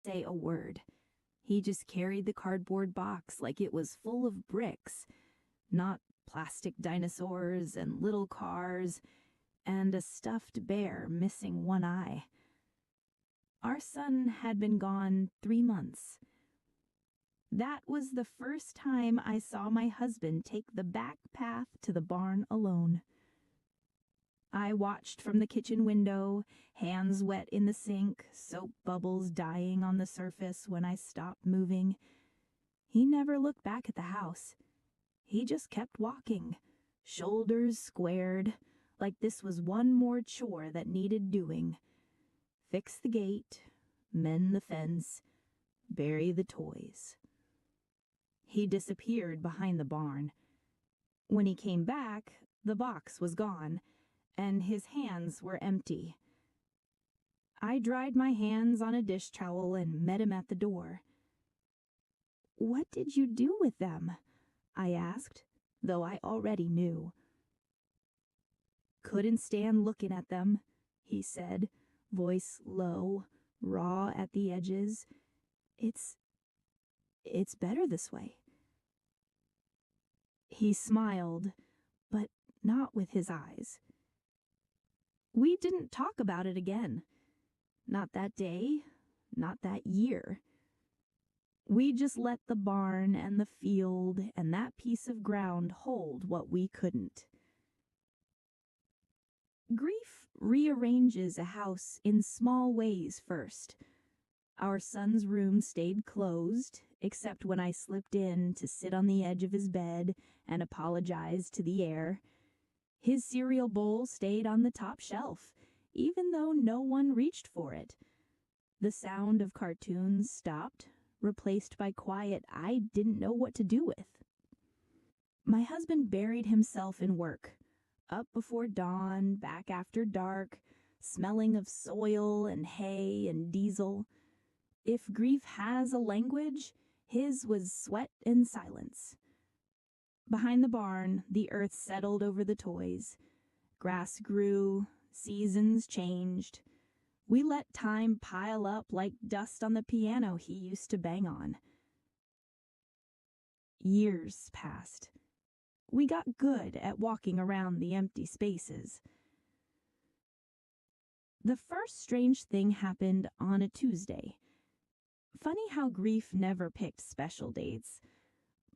Say a word. He just carried the cardboard box like it was full of bricks, not plastic dinosaurs and little cars and a stuffed bear missing one eye. Our son had been gone 3 months. That was the first time I saw my husband take the back path to the barn alone. I watched from the kitchen window, hands wet in the sink, soap bubbles dying on the surface when I stopped moving. He never looked back at the house. He just kept walking, shoulders squared, like this was one more chore that needed doing. Fix the gate, mend the fence, bury the toys. He disappeared behind the barn. When he came back, the box was gone, and his hands were empty. I dried my hands on a dish towel and met him at the door. "What did you do with them?" I asked, though I already knew. "Couldn't stand looking at them," he said, voice low, raw at the edges. It's better this way." He smiled, but not with his eyes. We didn't talk about it again. Not that day, not that year. We just let the barn and the field and that piece of ground hold what we couldn't. Grief rearranges a house in small ways first. Our son's room stayed closed, except when I slipped in to sit on the edge of his bed and apologize to the air. His cereal bowl stayed on the top shelf, even though no one reached for it. The sound of cartoons stopped, replaced by quiet I didn't know what to do with. My husband buried himself in work, up before dawn, back after dark, smelling of soil and hay and diesel. If grief has a language, his was sweat and silence. Behind the barn, the earth settled over the toys. Grass grew, seasons changed. We let time pile up like dust on the piano he used to bang on. Years passed. We got good at walking around the empty spaces. The first strange thing happened on a Tuesday. Funny how grief never picked special dates.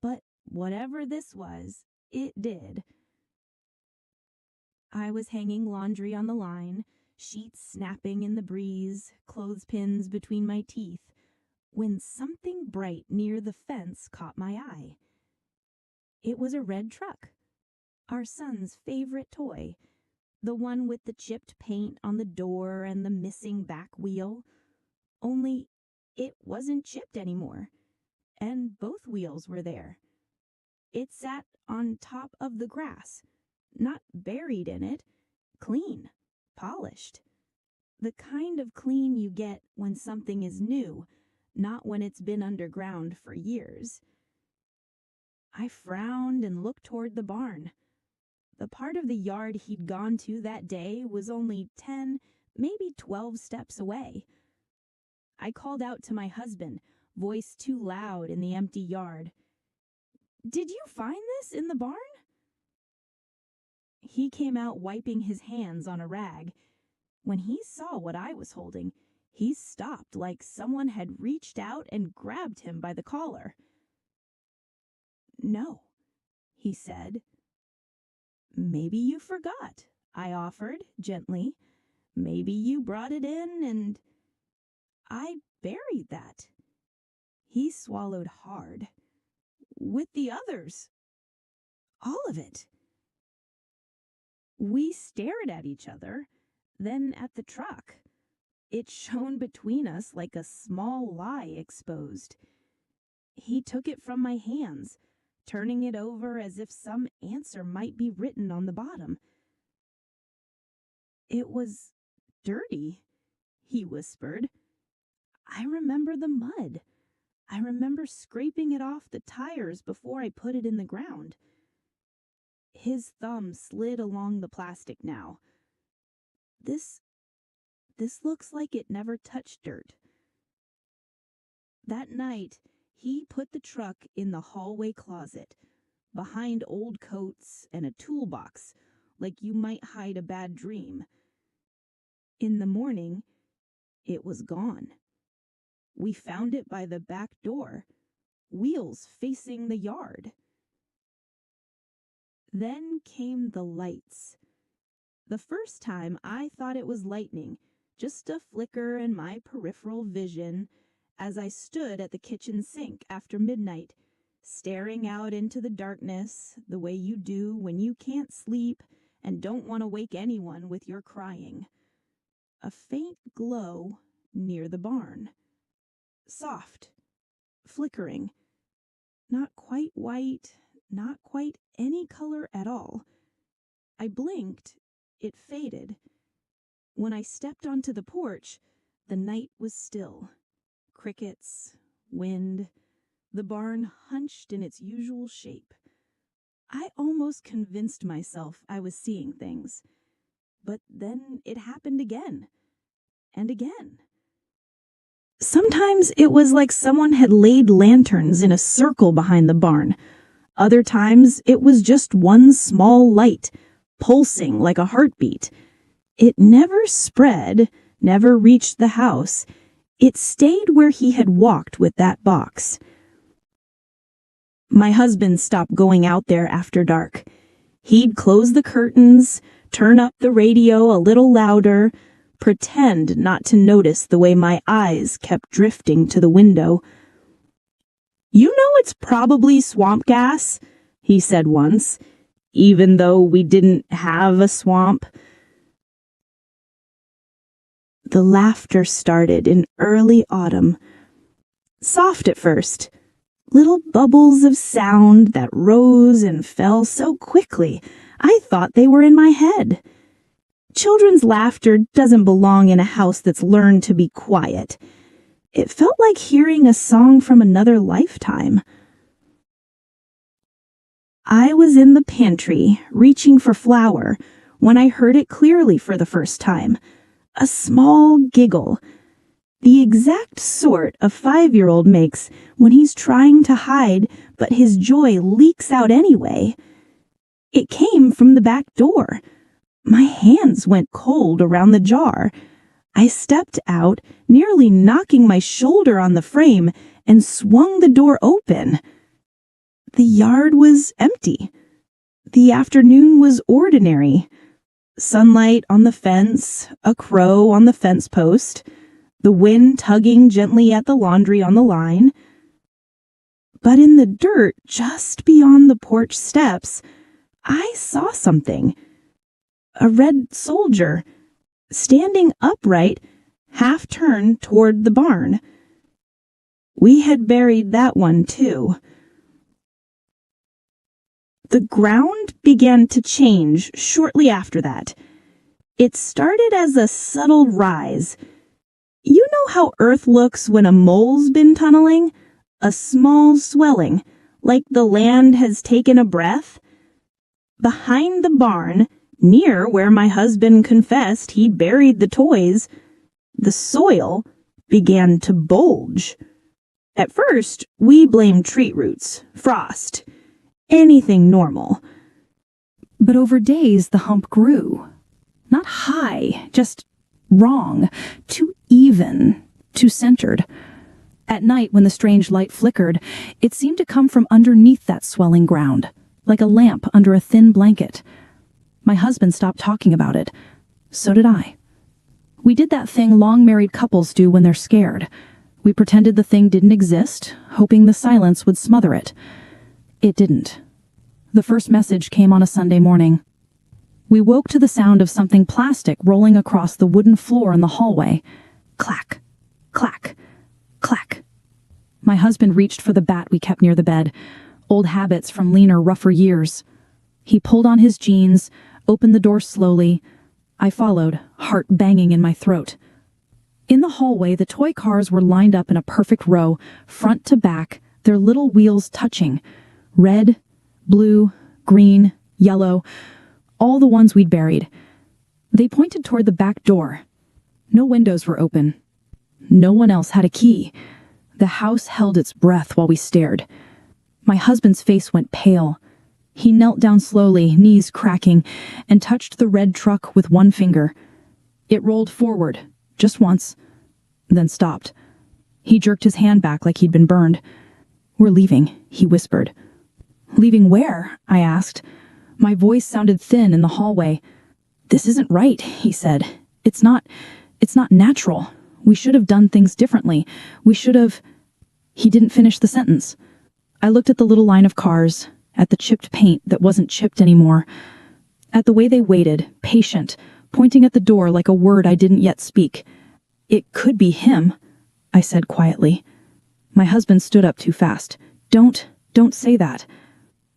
But whatever this was, it did. I was hanging laundry on the line, sheets snapping in the breeze, clothespins between my teeth, when something bright near the fence caught my eye. It was a red truck, our son's favorite toy, the one with the chipped paint on the door and the missing back wheel. Only it wasn't chipped anymore, and both wheels were there. It sat on top of the grass, not buried in it, clean, polished. The kind of clean you get when something is new, not when it's been underground for years. I frowned and looked toward the barn. The part of the yard he'd gone to that day was only 10, maybe 12 steps away. I called out to my husband, voice too loud in the empty yard. "Did you find this in the barn?" He came out wiping his hands on a rag. When he saw what I was holding, he stopped like someone had reached out and grabbed him by the collar. "No," he said. "Maybe you forgot," I offered gently. "Maybe you brought it in and—" "I buried that." He swallowed hard. "With the others. All of it." We stared at each other, then at the truck. It shone between us like a small lie exposed. He took it from my hands, turning it over as if some answer might be written on the bottom. "It was dirty," he whispered. "I remember the mud. I remember scraping it off the tires before I put it in the ground." His thumb slid along the plastic now. This looks like it never touched dirt." That night, he put the truck in the hallway closet, behind old coats and a toolbox, like you might hide a bad dream. In the morning, it was gone. We found it by the back door, wheels facing the yard. Then came the lights. The first time I thought it was lightning, just a flicker in my peripheral vision as I stood at the kitchen sink after midnight, staring out into the darkness the way you do when you can't sleep and don't want to wake anyone with your crying. A faint glow near the barn. Soft, flickering, not quite white, not quite any color at all. I blinked, it faded. When I stepped onto the porch, the night was still. Crickets, wind, the barn hunched in its usual shape. I almost convinced myself I was seeing things. But then it happened again, and again. Sometimes it was like someone had laid lanterns in a circle behind the barn. Other times it was just one small light, pulsing like a heartbeat. It never spread, never reached the house. It stayed where he had walked with that box. My husband stopped going out there after dark. He'd close the curtains, turn up the radio a little louder, pretend not to notice the way my eyes kept drifting to the window. "You know it's probably swamp gas," he said once, even though we didn't have a swamp. The laughter started in early autumn. Soft at first, little bubbles of sound that rose and fell so quickly I thought they were in my head. Children's laughter doesn't belong in a house that's learned to be quiet. It felt like hearing a song from another lifetime. I was in the pantry, reaching for flour, when I heard it clearly for the first time. A small giggle. The exact sort a 5-year-old makes when he's trying to hide, but his joy leaks out anyway. It came from the back door. My hands went cold around the jar. I stepped out, nearly knocking my shoulder on the frame, and swung the door open. The yard was empty. The afternoon was ordinary. Sunlight on the fence, a crow on the fence post, the wind tugging gently at the laundry on the line. But in the dirt just beyond the porch steps, I saw something. A red soldier, standing upright, half turned toward the barn. We had buried that one, too. The ground began to change shortly after that. It started as a subtle rise. You know how Earth looks when a mole's been tunneling? A small swelling, like the land has taken a breath. Behind the barn, near where my husband confessed he'd buried the toys, the soil began to bulge. At first, we blamed tree roots, frost, anything normal. But over days, the hump grew. Not high, just wrong, too even, too centered. At night, when the strange light flickered, it seemed to come from underneath that swelling ground, like a lamp under a thin blanket. My husband stopped talking about it. So did I. We did that thing long-married couples do when they're scared. We pretended the thing didn't exist, hoping the silence would smother it. It didn't. The first message came on a Sunday morning. We woke to the sound of something plastic rolling across the wooden floor in the hallway. Clack, clack, clack. My husband reached for the bat we kept near the bed, old habits from leaner, rougher years. He pulled on his jeans, opened the door slowly. I followed, heart banging in my throat. In the hallway, the toy cars were lined up in a perfect row, front to back, their little wheels touching. Red, blue, green, yellow, all the ones we'd buried. They pointed toward the back door. No windows were open. No one else had a key. The house held its breath while we stared. My husband's face went pale. He knelt down slowly, knees cracking, and touched the red truck with one finger. It rolled forward, just once, then stopped. He jerked his hand back like he'd been burned. "We're leaving," he whispered. "Leaving where?" I asked. My voice sounded thin in the hallway. "This isn't right," he said. It's not natural. We should have done things differently. We should have..." He didn't finish the sentence. I looked at the little line of cars, at the chipped paint that wasn't chipped anymore, at the way they waited, patient, pointing at the door like a word I didn't yet speak. "It could be him," I said quietly. My husband stood up too fast. Don't say that."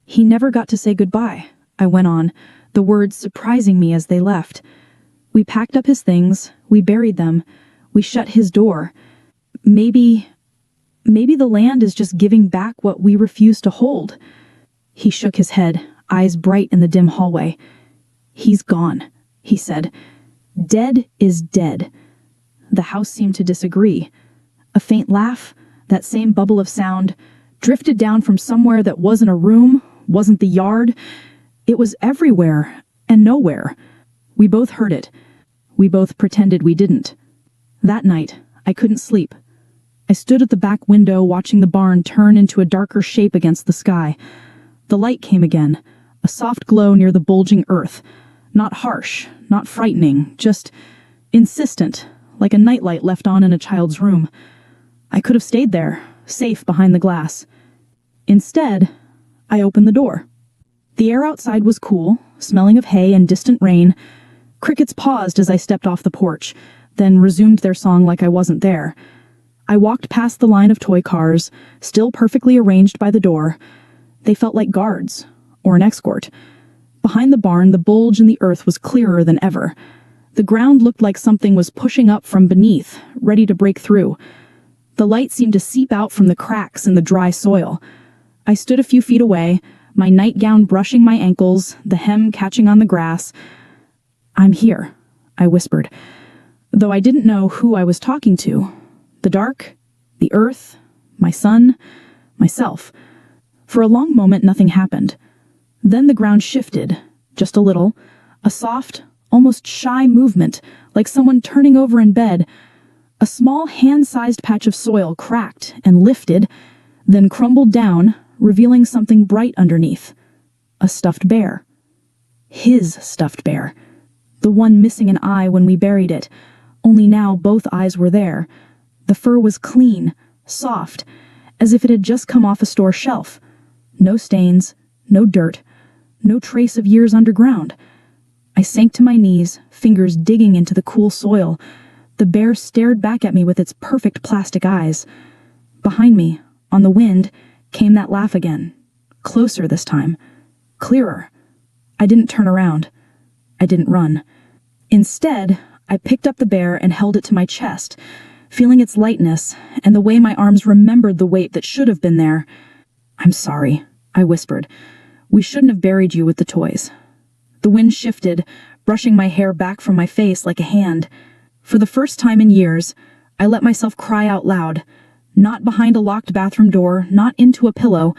"He never got to say goodbye," I went on, the words surprising me as they left. "We packed up his things, we buried them, we shut his door. Maybe the land is just giving back what we refuse to hold." He shook his head, eyes bright in the dim hallway. "He's gone," he said. "Dead is dead." The house seemed to disagree. A faint laugh, that same bubble of sound, drifted down from somewhere that wasn't a room, wasn't the yard. It was everywhere and nowhere. We both heard it. We both pretended we didn't. That night, I couldn't sleep. I stood at the back window watching the barn turn into a darker shape against the sky. The light came again, a soft glow near the bulging earth. Not harsh, not frightening, just insistent, like a nightlight left on in a child's room. I could have stayed there, safe behind the glass. Instead, I opened the door. The air outside was cool, smelling of hay and distant rain. Crickets paused as I stepped off the porch, then resumed their song like I wasn't there. I walked past the line of toy cars, still perfectly arranged by the door. They felt like guards, or an escort. Behind the barn, the bulge in the earth was clearer than ever. The ground looked like something was pushing up from beneath, ready to break through. The light seemed to seep out from the cracks in the dry soil. I stood a few feet away, my nightgown brushing my ankles, the hem catching on the grass. "I'm here," I whispered, though I didn't know who I was talking to. The dark, the earth, my son, myself. For a long moment, nothing happened. Then the ground shifted, just a little, a soft, almost shy movement, like someone turning over in bed. A small hand-sized patch of soil cracked and lifted, then crumbled down, revealing something bright underneath. A stuffed bear. His stuffed bear. The one missing an eye when we buried it, only now both eyes were there. The fur was clean, soft, as if it had just come off a store shelf. No stains, no dirt, no trace of years underground. I sank to my knees, fingers digging into the cool soil. The bear stared back at me with its perfect plastic eyes. Behind me, on the wind, came that laugh again. Closer this time. Clearer. I didn't turn around. I didn't run. Instead, I picked up the bear and held it to my chest, feeling its lightness and the way my arms remembered the weight that should have been there. "I'm sorry," I whispered. "We shouldn't have buried you with the toys." The wind shifted, brushing my hair back from my face like a hand. For the first time in years, I let myself cry out loud, not behind a locked bathroom door, not into a pillow.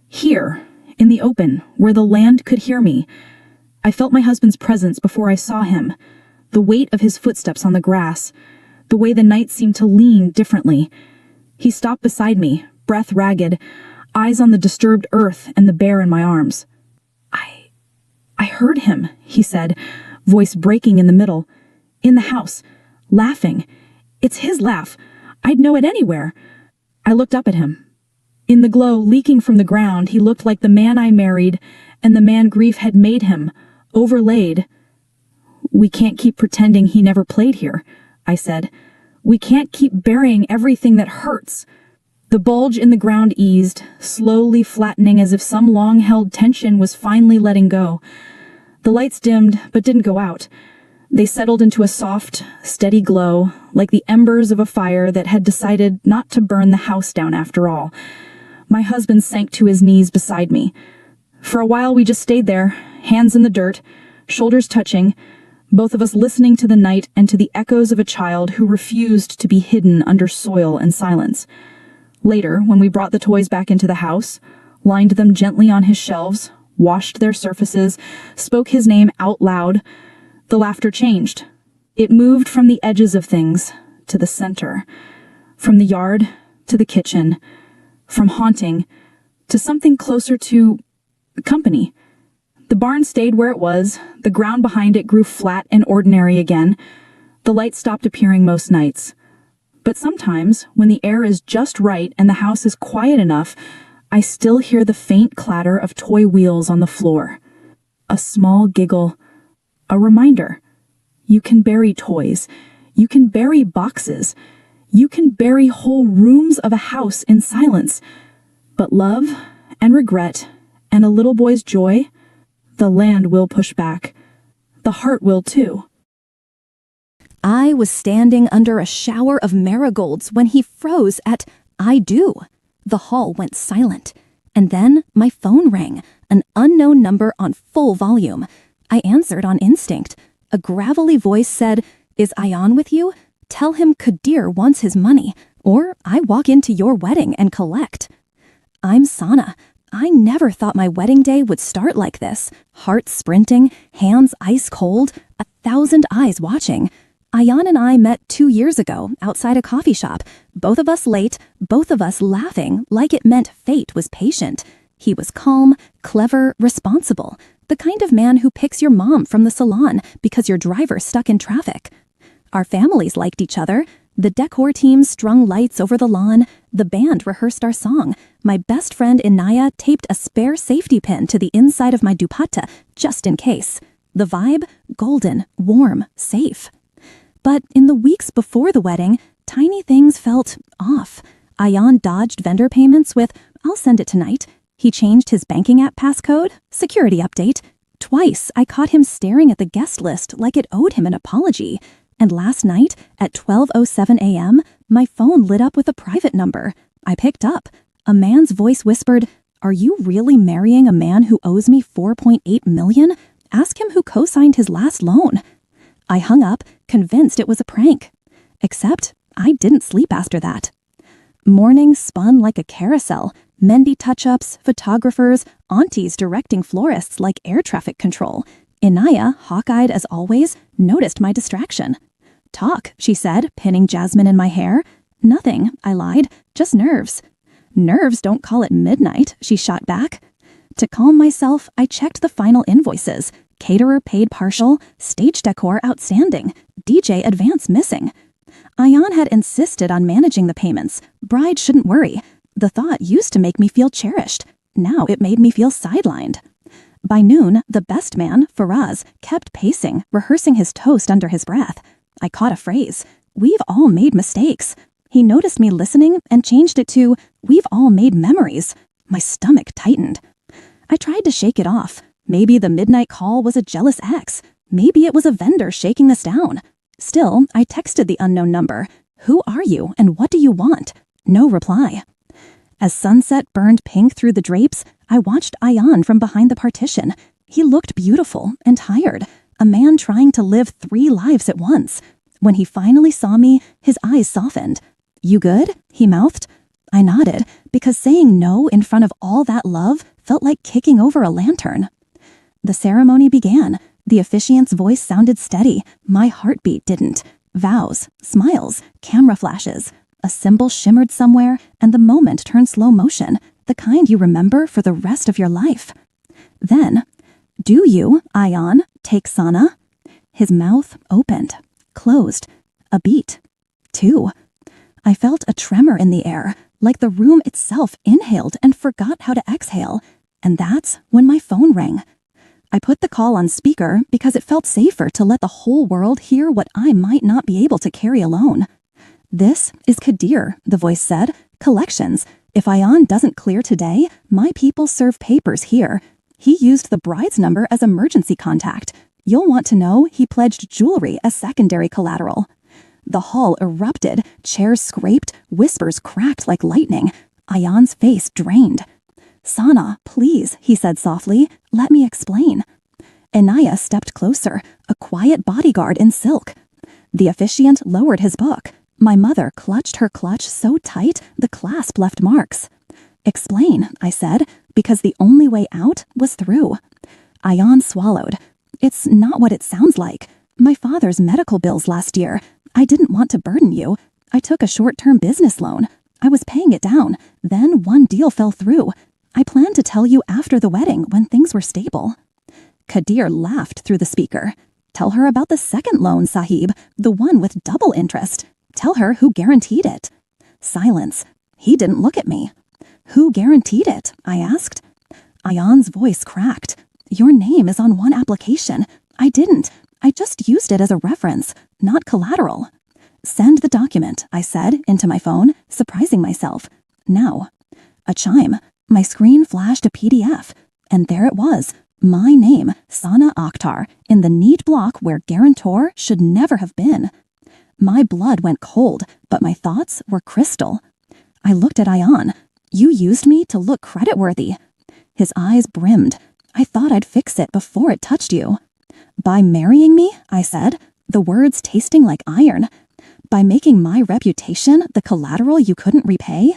Here, in the open, where the land could hear me. I felt my husband's presence before I saw him, the weight of his footsteps on the grass, the way the night seemed to lean differently. He stopped beside me, breath ragged, eyes on the disturbed earth and the bear in my arms. I heard him," he said, voice breaking in the middle. "In the house, laughing. It's his laugh. I'd know it anywhere." I looked up at him. In the glow leaking from the ground, he looked like the man I married and the man grief had made him, overlaid. "We can't keep pretending he never played here," I said. "We can't keep burying everything that hurts." The bulge in the ground eased, slowly flattening as if some long-held tension was finally letting go. The lights dimmed, but didn't go out. They settled into a soft, steady glow, like the embers of a fire that had decided not to burn the house down after all. My husband sank to his knees beside me. For a while we just stayed there, hands in the dirt, shoulders touching, both of us listening to the night and to the echoes of a child who refused to be hidden under soil and silence. Later, when we brought the toys back into the house, lined them gently on his shelves, washed their surfaces, spoke his name out loud, the laughter changed. It moved from the edges of things to the center, from the yard to the kitchen, from haunting to something closer to company. The barn stayed where it was, the ground behind it grew flat and ordinary again. The light stopped appearing most nights. But sometimes, when the air is just right and the house is quiet enough, I still hear the faint clatter of toy wheels on the floor. A small giggle. A reminder. You can bury toys. You can bury boxes. You can bury whole rooms of a house in silence. But love and regret and a little boy's joy, the land will push back. The heart will too. I was standing under a shower of marigolds when he froze at "I do." The hall went silent. And then my phone rang, an unknown number on full volume. I answered on instinct. A gravelly voice said, "Is Ayan with you? Tell him Kadir wants his money, or I walk into your wedding and collect." I'm Sana. I never thought my wedding day would start like this. Heart sprinting, hands ice cold, 1,000 eyes watching. Ayan and I met 2 years ago outside a coffee shop. Both of us late, both of us laughing like it meant fate was patient. He was calm, clever, responsible. The kind of man who picks your mom from the salon because your driver's stuck in traffic. Our families liked each other. The decor team strung lights over the lawn. The band rehearsed our song. My best friend Inaya taped a spare safety pin to the inside of my dupatta, just in case. The vibe? Golden, warm, safe. But in the weeks before the wedding, tiny things felt off. Ayan dodged vendor payments with, "I'll send it tonight." He changed his banking app passcode. Security update. Twice, I caught him staring at the guest list like it owed him an apology. And last night, at 12:07 a.m., my phone lit up with a private number. I picked up. A man's voice whispered, "Are you really marrying a man who owes me $4.8 million? Ask him who co-signed his last loan." I hung up, convinced it was a prank. Except, I didn't sleep after that. Morning spun like a carousel. Mendy touch-ups, photographers, aunties directing florists like air traffic control. Inaya, hawk-eyed as always, noticed my distraction. "Talk," she said, pinning jasmine in my hair. "Nothing," I lied, "just nerves." "Nerves don't call it midnight," she shot back. To calm myself, I checked the final invoices. Caterer paid partial, stage decor outstanding, DJ advance missing. Ayan had insisted on managing the payments. Bride shouldn't worry. The thought used to make me feel cherished. Now it made me feel sidelined. By noon, the best man, Faraz, kept pacing, rehearsing his toast under his breath. I caught a phrase. "We've all made mistakes." He noticed me listening and changed it to, "We've all made memories." My stomach tightened. I tried to shake it off. Maybe the midnight call was a jealous ex. Maybe it was a vendor shaking us down. Still, I texted the unknown number. "Who are you and what do you want?" No reply. As sunset burned pink through the drapes, I watched Ayan from behind the partition. He looked beautiful and tired, a man trying to live 3 lives at once. When he finally saw me, his eyes softened. "You good?" he mouthed. I nodded, because saying no in front of all that love felt like kicking over a lantern. The ceremony began. The officiant's voice sounded steady. My heartbeat didn't. Vows, smiles, camera flashes. A symbol shimmered somewhere, and the moment turned slow motion, the kind you remember for the rest of your life. Then, "Do you, Ayan, take Sana?" His mouth opened, closed. A beat. 2. I felt a tremor in the air, like the room itself inhaled and forgot how to exhale. And that's when my phone rang. I put the call on speaker because it felt safer to let the whole world hear what I might not be able to carry alone. "This is Kadir," the voice said. "Collections. If Ayan doesn't clear today, my people serve papers here. He used the bride's number as emergency contact. You'll want to know he pledged jewelry as secondary collateral." The hall erupted, chairs scraped, whispers cracked like lightning. Ayan's face drained. "Sana, please," he said softly, "let me explain." Inaya stepped closer, a quiet bodyguard in silk. The officiant lowered his book. My mother clutched her clutch so tight the clasp left marks. Explain, I said, because the only way out was through. Ayan swallowed. It's not what it sounds like. My father's medical bills last year. I didn't want to burden you. I took a short-term business loan. I was paying it down. Then one deal fell through. I planned to tell you after the wedding when things were stable. Kadir laughed through the speaker. Tell her about the second loan, Sahib, the one with double interest. Tell her who guaranteed it. Silence. He didn't look at me. Who guaranteed it? I asked. Ayan's voice cracked. Your name is on one application. I didn't. I just used it as a reference, not collateral. Send the document, I said, into my phone, surprising myself. Now. A chime. My screen flashed a PDF, and there it was. My name, Sana Akhtar, in the neat block where guarantor should never have been. My blood went cold, but my thoughts were crystal. I looked at Ayan. You used me to look creditworthy. His eyes brimmed. I thought I'd fix it before it touched you. By marrying me, I said, the words tasting like iron. By making my reputation the collateral you couldn't repay.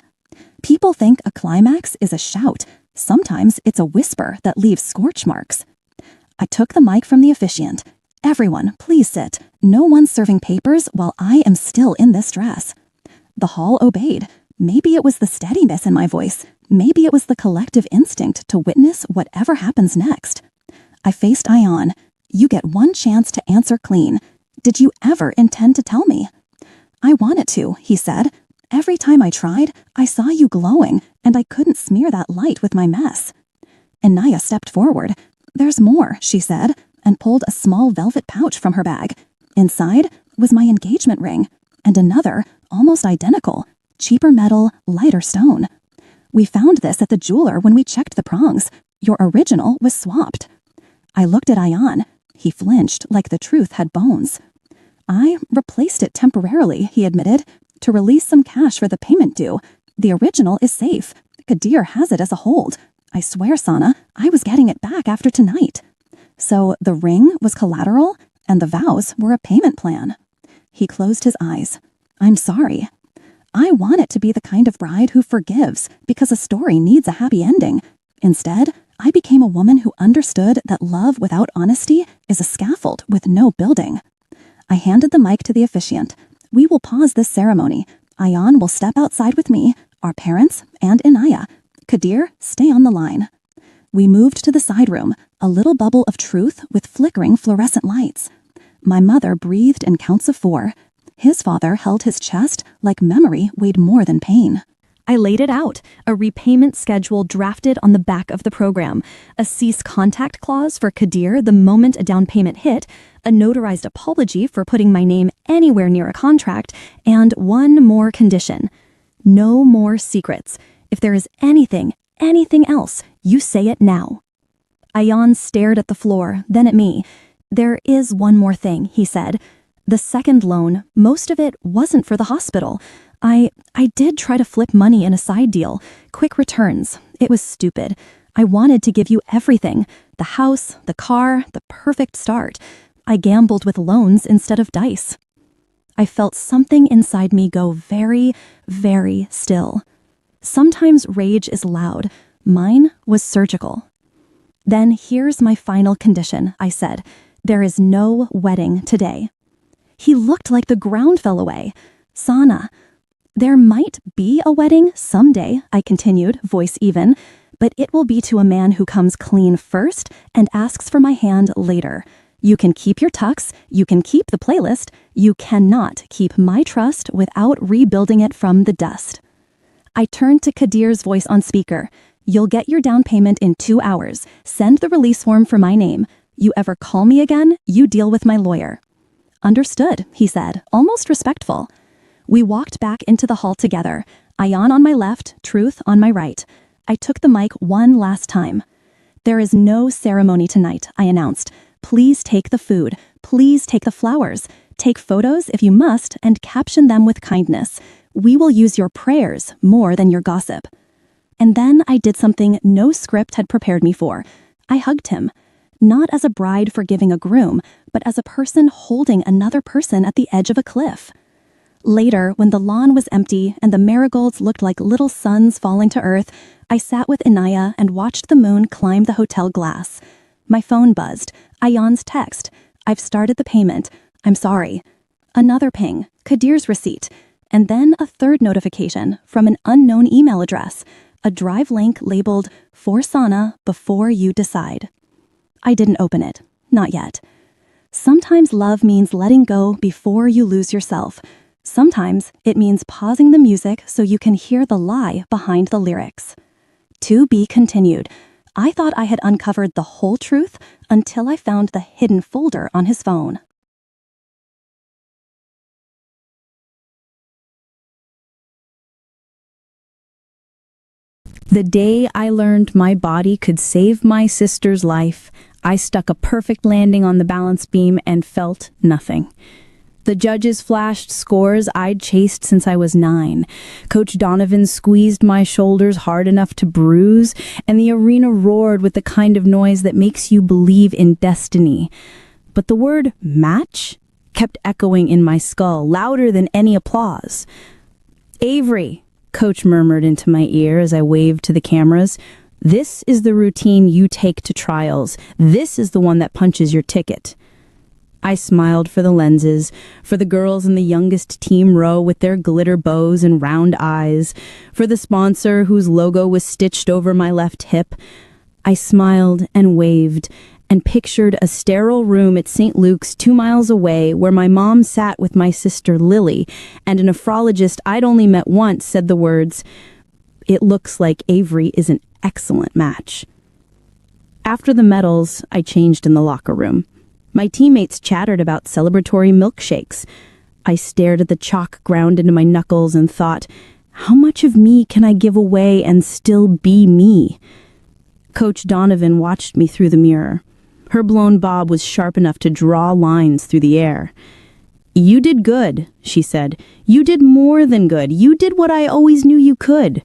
People think a climax is a shout. Sometimes it's a whisper that leaves scorch marks. I took the mic from the officiant. Everyone, please sit. No one's serving papers while I am still in this dress. The hall obeyed. Maybe it was the steadiness in my voice. Maybe it was the collective instinct to witness whatever happens next. I faced Ayan. You get one chance to answer clean. Did you ever intend to tell me? I wanted to, he said. Every time I tried, I saw you glowing, and I couldn't smear that light with my mess. Inaya stepped forward. There's more, she said, and pulled a small velvet pouch from her bag. Inside was my engagement ring, and another, almost identical, cheaper metal, lighter stone. We found this at the jeweler when we checked the prongs. Your original was swapped. I looked at Ayan. He flinched like the truth had bones. I replaced it temporarily, he admitted, to release some cash for the payment due. The original is safe. Kadir has it as a hold. I swear, Sana, I was getting it back after tonight. So the ring was collateral, and the vows were a payment plan. He closed his eyes. I'm sorry. I want it to be the kind of bride who forgives because a story needs a happy ending. Instead, I became a woman who understood that love without honesty is a scaffold with no building. I handed the mic to the officiant. We will pause this ceremony. Ayan will step outside with me, our parents, and Inaya. Kadir, stay on the line. We moved to the side room, a little bubble of truth with flickering fluorescent lights. My mother breathed in counts of 4. His father held his chest like memory weighed more than pain. I laid it out, a repayment schedule drafted on the back of the program, a cease contact clause for Kadir the moment a down payment hit, a notarized apology for putting my name anywhere near a contract, and one more condition. No more secrets. If there is anything else, you say it now. Ayan stared at the floor, then at me. There is one more thing, he said. The second loan, most of it wasn't for the hospital. I did try to flip money in a side deal. Quick returns. It was stupid. I wanted to give you everything. The house, the car, the perfect start. I gambled with loans instead of dice. I felt something inside me go very, very still. Sometimes rage is loud. Mine was surgical. Then here's my final condition, I said. There is no wedding today. He looked like the ground fell away. Sana. There might be a wedding someday, I continued, voice even, but it will be to a man who comes clean first and asks for my hand later. You can keep your tux, you can keep the playlist, you cannot keep my trust without rebuilding it from the dust. I turned to Kadir's voice on speaker. You'll get your down payment in 2 hours. Send the release form for my name. You ever call me again, you deal with my lawyer. Understood, he said, almost respectful. We walked back into the hall together, Ayan on my left, Truth on my right. I took the mic one last time. There is no ceremony tonight, I announced. Please take the food. Please take the flowers. Take photos if you must and caption them with kindness. We will use your prayers more than your gossip. And then I did something no script had prepared me for. I hugged him. Not as a bride forgiving a groom, but as a person holding another person at the edge of a cliff. Later, when the lawn was empty and the marigolds looked like little suns falling to earth, I sat with Inaya and watched the moon climb the hotel glass. My phone buzzed. Ayan's text. I've started the payment. I'm sorry. Another ping. Kadir's receipt. And then a third notification from an unknown email address. A drive link labeled "For Sana before you decide." I didn't open it. Not yet. Sometimes love means letting go before you lose yourself. Sometimes it means pausing the music so you can hear the lie behind the lyrics. To be continued. I thought I had uncovered the whole truth until I found the hidden folder on his phone. The day I learned my body could save my sister's life, I stuck a perfect landing on the balance beam and felt nothing. The judges flashed scores I'd chased since I was 9. Coach Donovan squeezed my shoulders hard enough to bruise, and the arena roared with the kind of noise that makes you believe in destiny. But the word match kept echoing in my skull, louder than any applause. "Avery," Coach murmured into my ear as I waved to the cameras, "this is the routine you take to trials. This is the one that punches your ticket." I smiled for the lenses, for the girls in the youngest team row with their glitter bows and round eyes, for the sponsor whose logo was stitched over my left hip. I smiled and waved and pictured a sterile room at St. Luke's 2 miles away where my mom sat with my sister Lily, and a nephrologist I'd only met once said the words, "It looks like Avery is an excellent match." After the medals, I changed in the locker room. My teammates chattered about celebratory milkshakes. I stared at the chalk ground into my knuckles and thought, how much of me can I give away and still be me? Coach Donovan watched me through the mirror. Her blown bob was sharp enough to draw lines through the air. "You did good," she said. "You did more than good. You did what I always knew you could."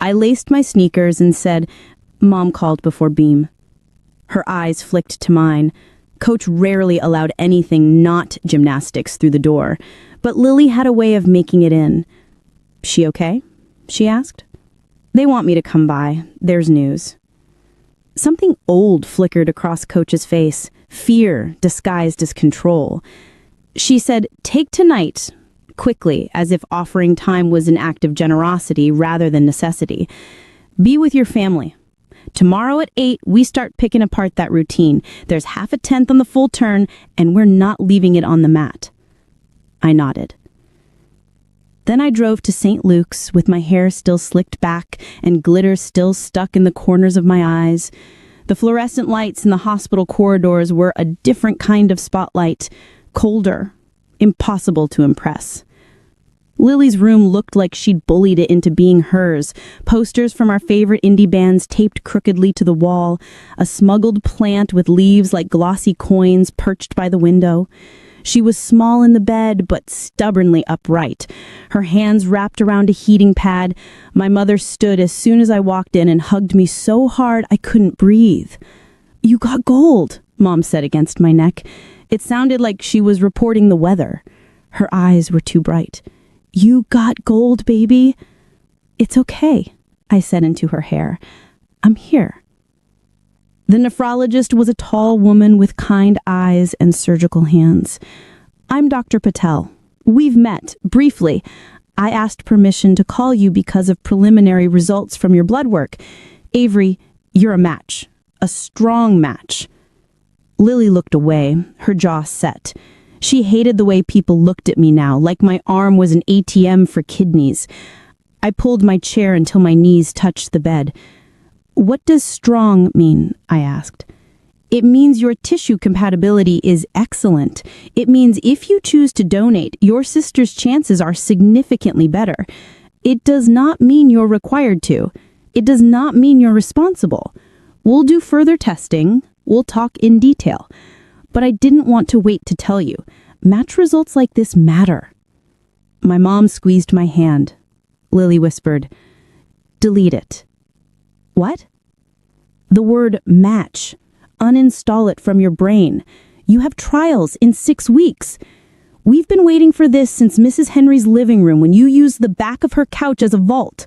I laced my sneakers and said, "Mom called before beam." Her eyes flicked to mine. Coach rarely allowed anything not gymnastics through the door, but Lily had a way of making it in. "She okay?" she asked. "They want me to come by. There's news." Something old flickered across Coach's face, fear disguised as control. She said, "Take tonight," quickly, as if offering time was an act of generosity rather than necessity. "Be with your family. Tomorrow at 8, we start picking apart that routine. There's half a tenth on the full turn, and we're not leaving it on the mat." I nodded. Then I drove to St. Luke's with my hair still slicked back and glitter still stuck in the corners of my eyes. The fluorescent lights in the hospital corridors were a different kind of spotlight, colder, impossible to impress. Lily's room looked like she'd bullied it into being hers. Posters from our favorite indie bands taped crookedly to the wall, a smuggled plant with leaves like glossy coins perched by the window. She was small in the bed, but stubbornly upright, her hands wrapped around a heating pad. My mother stood as soon as I walked in and hugged me so hard I couldn't breathe. "You got gold," Mom said against my neck. It sounded like she was reporting the weather. Her eyes were too bright. "You got gold, baby." "It's okay," I said into her hair. "I'm here." The nephrologist was a tall woman with kind eyes and surgical hands. "I'm Dr. Patel. We've met, briefly. I asked permission to call you because of preliminary results from your blood work. Avery, you're a match. A strong match." Lily looked away, her jaw set. She hated the way people looked at me now, like my arm was an ATM for kidneys. I pulled my chair until my knees touched the bed. "What does strong mean?" I asked. "It means your tissue compatibility is excellent. It means if you choose to donate, your sister's chances are significantly better. It does not mean you're required to. It does not mean you're responsible. We'll do further testing. We'll talk in detail. But I didn't want to wait to tell you. Match results like this matter." My mom squeezed my hand. Lily whispered, "Delete it." "What?" "The word match. Uninstall it from your brain. You have trials in 6 weeks. We've been waiting for this since Mrs. Henry's living room when you used the back of her couch as a vault."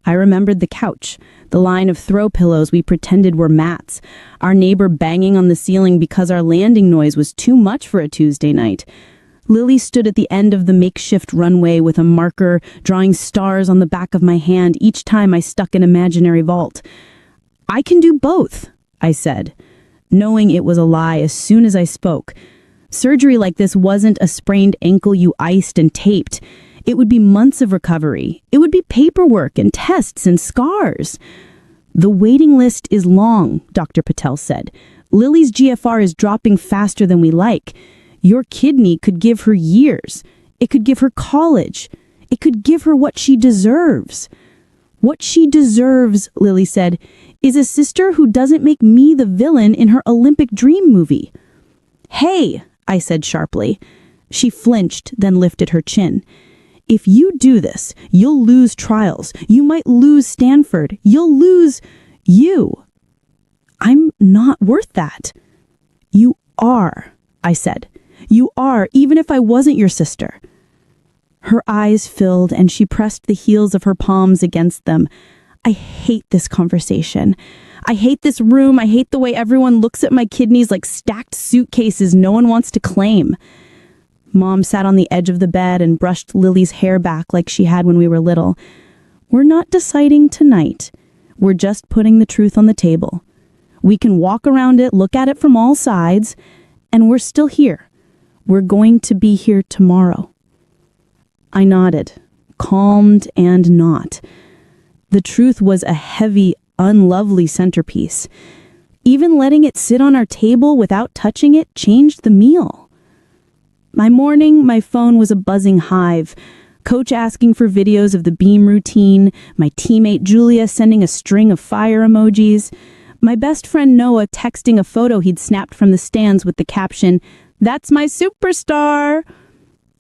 I remembered the couch, the line of throw pillows we pretended were mats, our neighbor banging on the ceiling because our landing noise was too much for a Tuesday night. Lily stood at the end of the makeshift runway with a marker, drawing stars on the back of my hand each time I stuck an imaginary vault. "I can do both," I said, knowing it was a lie as soon as I spoke. Surgery like this wasn't a sprained ankle you iced and taped. It would be months of recovery. It would be paperwork and tests and scars. "The waiting list is long," Dr. Patel said. "Lily's GFR is dropping faster than we like. Your kidney could give her years. It could give her college. It could give her what she deserves." "What she deserves," Lily said, "is a sister who doesn't make me the villain in her Olympic dream movie." "Hey," I said sharply. She flinched, then lifted her chin. "If you do this, you'll lose trials. You might lose Stanford. You'll lose you." "I'm not worth that." "You are," I said. "You are, even if I wasn't your sister." Her eyes filled and she pressed the heels of her palms against them. I hate this conversation. I hate this room. I hate the way everyone looks at my kidneys like stacked suitcases no one wants to claim. Mom sat on the edge of the bed and brushed Lily's hair back like she had when we were little. "We're not deciding tonight. We're just putting the truth on the table. We can walk around it, look at it from all sides, and we're still here. We're going to be here tomorrow." I nodded, calmed and not. The truth was a heavy, unlovely centerpiece. Even letting it sit on our table without touching it changed the meal. My morning, my phone was a buzzing hive. Coach asking for videos of the beam routine, my teammate Julia sending a string of fire emojis, my best friend Noah texting a photo he'd snapped from the stands with the caption, "That's my superstar."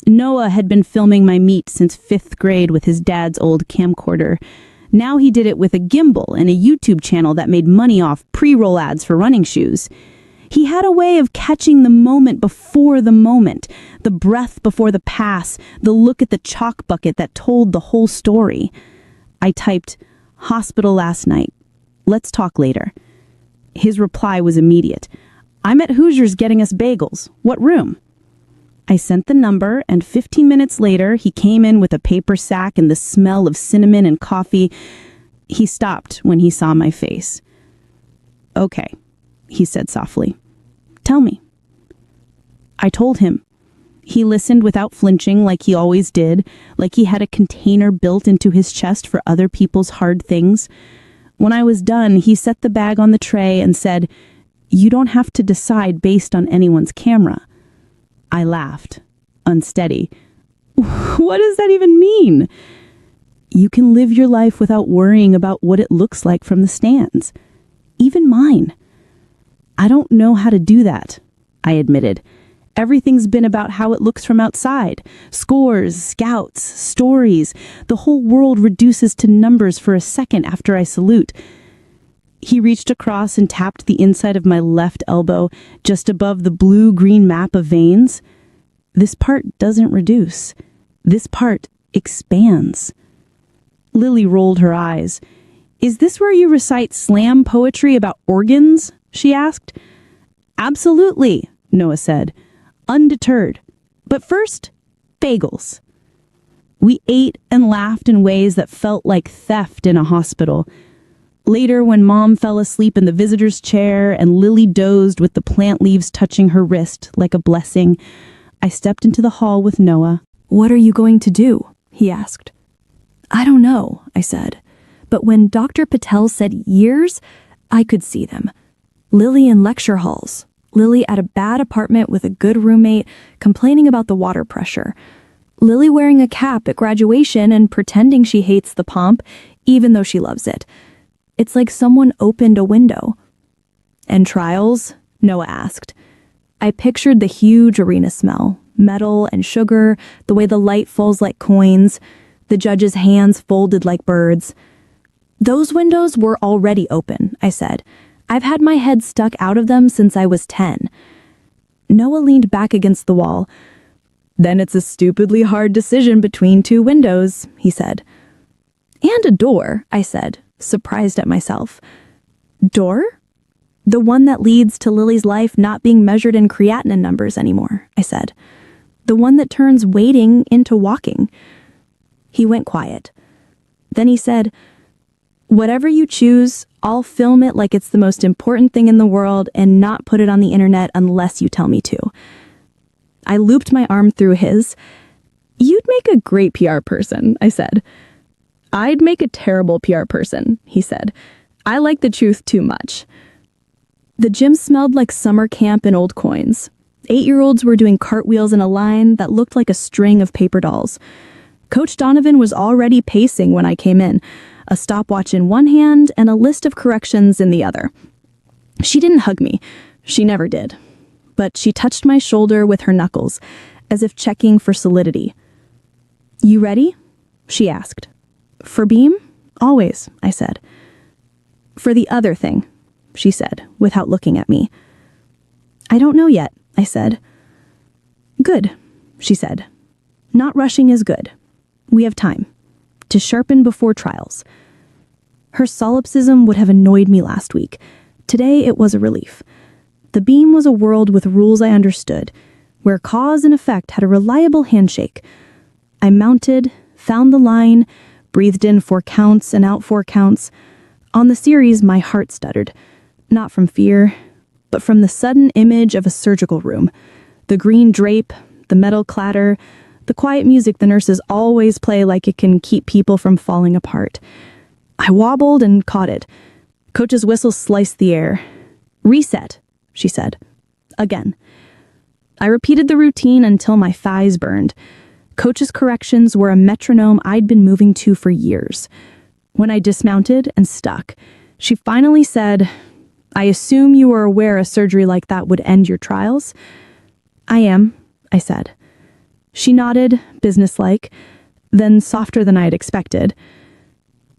Noah had been filming my meet since 5th grade with his dad's old camcorder. Now he did it with a gimbal and a YouTube channel that made money off pre-roll ads for running shoes. He had a way of catching the moment before the moment, the breath before the pass, the look at the chalk bucket that told the whole story. I typed, "Hospital last night. Let's talk later." His reply was immediate. "I'm at Hoosiers getting us bagels. What room?" I sent the number, and 15 minutes later, he came in with a paper sack and the smell of cinnamon and coffee. He stopped when he saw my face. "Okay," he said softly. "Tell me." I told him. He listened without flinching like he always did, like he had a container built into his chest for other people's hard things. When I was done, he set the bag on the tray and said, "You don't have to decide based on anyone's camera." I laughed, unsteady. "What does that even mean?" "You can live your life without worrying about what it looks like from the stands. Even mine." "I don't know how to do that," I admitted. "Everything's been about how it looks from outside. Scores, scouts, stories. The whole world reduces to numbers for a second after I salute." He reached across and tapped the inside of my left elbow, just above the blue-green map of veins. "This part doesn't reduce. This part expands." Lily rolled her eyes. "Is this where you recite slam poetry about organs?" she asked. "Absolutely," Noah said, undeterred. "But first, bagels." We ate and laughed in ways that felt like theft in a hospital. Later, when Mom fell asleep in the visitor's chair and Lily dozed with the plant leaves touching her wrist like a blessing, I stepped into the hall with Noah. "What are you going to do?" he asked. "I don't know," I said. But when Dr. Patel said years, I could see them. Lily in lecture halls. Lily at a bad apartment with a good roommate, complaining about the water pressure. Lily wearing a cap at graduation and pretending she hates the pomp, even though she loves it. It's like someone opened a window. "And trials?" Noah asked. I pictured the huge arena smell, metal and sugar, the way the light falls like coins, the judge's hands folded like birds. "Those windows were already open," I said. "I've had my head stuck out of them since I was 10. Noah leaned back against the wall. Then it's a stupidly hard decision between two windows, he said. And a door, I said, surprised at myself. Door? The one that leads to Lily's life not being measured in creatinine numbers anymore, I said. The one that turns waiting into walking. He went quiet. Then he said, whatever you choose, I'll film it like it's the most important thing in the world and not put it on the internet unless you tell me to. I looped my arm through his. You'd make a great PR person, I said. I'd make a terrible PR person, he said. I like the truth too much. The gym smelled like summer camp and old coins. 8-year-olds were doing cartwheels in a line that looked like a string of paper dolls. Coach Donovan was already pacing when I came in, a stopwatch in one hand and a list of corrections in the other. She didn't hug me. She never did. But she touched my shoulder with her knuckles, as if checking for solidity. You ready? She asked. For beam? Always, I said. For the other thing, she said, without looking at me. I don't know yet, I said. Good, she said. Not rushing is good. We have time. To sharpen before trials. Her solipsism would have annoyed me last week. Today it was a relief. The beam was a world with rules I understood, where cause and effect had a reliable handshake. I mounted, found the line, breathed in 4 counts and out 4 counts. On the series, my heart stuttered. Not from fear, but from the sudden image of a surgical room. The green drape, the metal clatter, the quiet music the nurses always play like it can keep people from falling apart. I wobbled and caught it. Coach's whistle sliced the air. Reset, she said. Again. I repeated the routine until my thighs burned. Coach's corrections were a metronome I'd been moving to for years. When I dismounted and stuck, she finally said, I assume you were aware a surgery like that would end your trials? I am, I said. She nodded, businesslike, then softer than I had expected.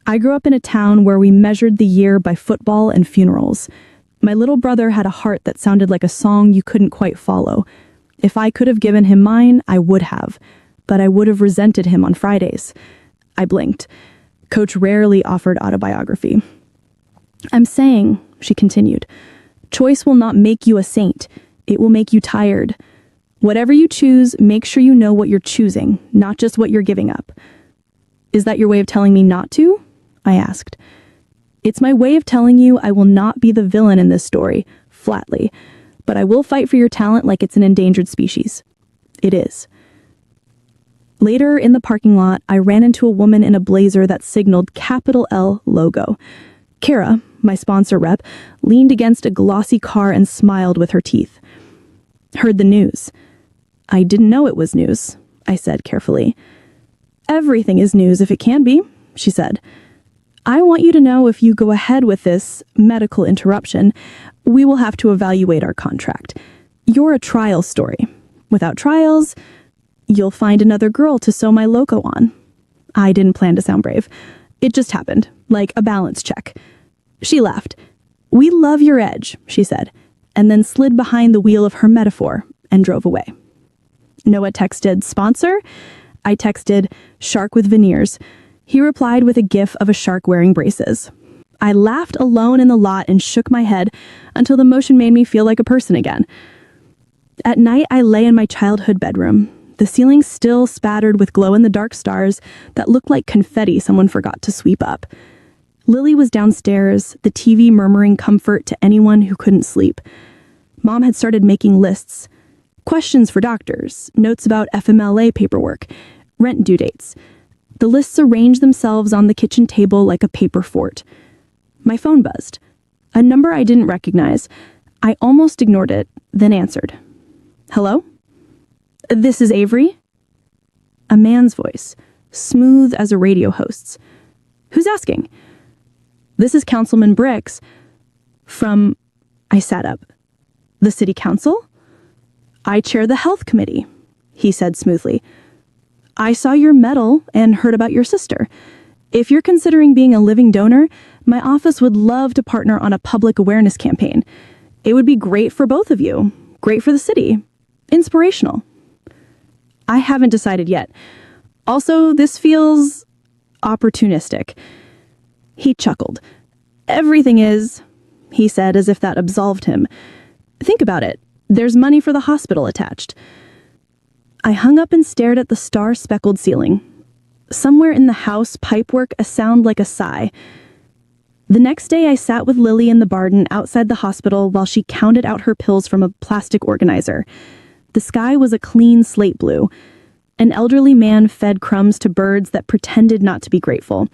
I grew up in a town where we measured the year by football and funerals. My little brother had a heart that sounded like a song you couldn't quite follow. If I could have given him mine, I would have, but I would have resented him on Fridays. I blinked. Coach rarely offered autobiography. I'm saying, she continued, choice will not make you a saint. It will make you tired. Whatever you choose, make sure you know what you're choosing, not just what you're giving up. Is that your way of telling me not to? I asked. It's my way of telling you I will not be the villain in this story, flatly, but I will fight for your talent like it's an endangered species. It is. Later, in the parking lot, I ran into a woman in a blazer that signaled capital L logo. Kara, my sponsor rep, leaned against a glossy car and smiled with her teeth. Heard the news. I didn't know it was news, I said carefully. Everything is news if it can be, she said. I want you to know if you go ahead with this medical interruption, we will have to evaluate our contract. You're a trial story. Without trials, you'll find another girl to sew my logo on. I didn't plan to sound brave. It just happened, like a balance check. She laughed. We love your edge, she said, and then slid behind the wheel of her metaphor and drove away. Noah texted, sponsor? I texted, shark with veneers. He replied with a gif of a shark wearing braces. I laughed alone in the lot and shook my head until the motion made me feel like a person again. At night, I lay in my childhood bedroom, the ceiling still spattered with glow-in-the-dark stars that looked like confetti someone forgot to sweep up. Lily was downstairs, the TV murmuring comfort to anyone who couldn't sleep. Mom had started making lists. Questions for doctors, notes about FMLA paperwork, rent due dates. The lists arranged themselves on the kitchen table like a paper fort. My phone buzzed. A number I didn't recognize. I almost ignored it, then answered. Hello? This is Avery? A man's voice, smooth as a radio host's. Who's asking? This is Councilman Bricks. From... I sat up. The city council? I chair the health committee, he said smoothly. I saw your medal and heard about your sister. If you're considering being a living donor, my office would love to partner on a public awareness campaign. It would be great for both of you. Great for the city. Inspirational. I haven't decided yet. Also, this feels opportunistic. He chuckled. Everything is, he said as if that absolved him. Think about it. There's money for the hospital attached. I hung up and stared at the star-speckled ceiling. Somewhere in the house pipework a sound like a sigh. The next day I sat with Lily in the garden outside the hospital while she counted out her pills from a plastic organizer. The sky was a clean slate blue. An elderly man fed crumbs to birds that pretended not to be grateful.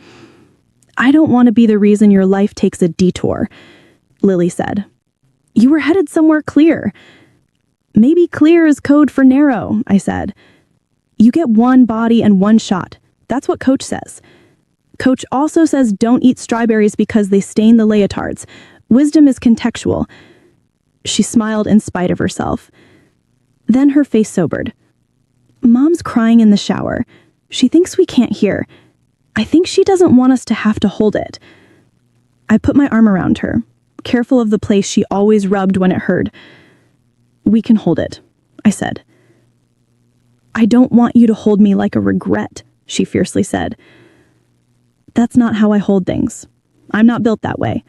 I don't want to be the reason your life takes a detour, Lily said. You were headed somewhere clear. Maybe clear is code for narrow, I said. You get one body and one shot. That's what Coach says. Coach also says don't eat strawberries because they stain the leotards. Wisdom is contextual. She smiled in spite of herself. Then her face sobered. Mom's crying in the shower. She thinks we can't hear. I think she doesn't want us to have to hold it. I put my arm around her, careful of the place she always rubbed when it hurt. We can hold it, I said. I don't want you to hold me like a regret, she fiercely said. That's not how I hold things. I'm not built that way.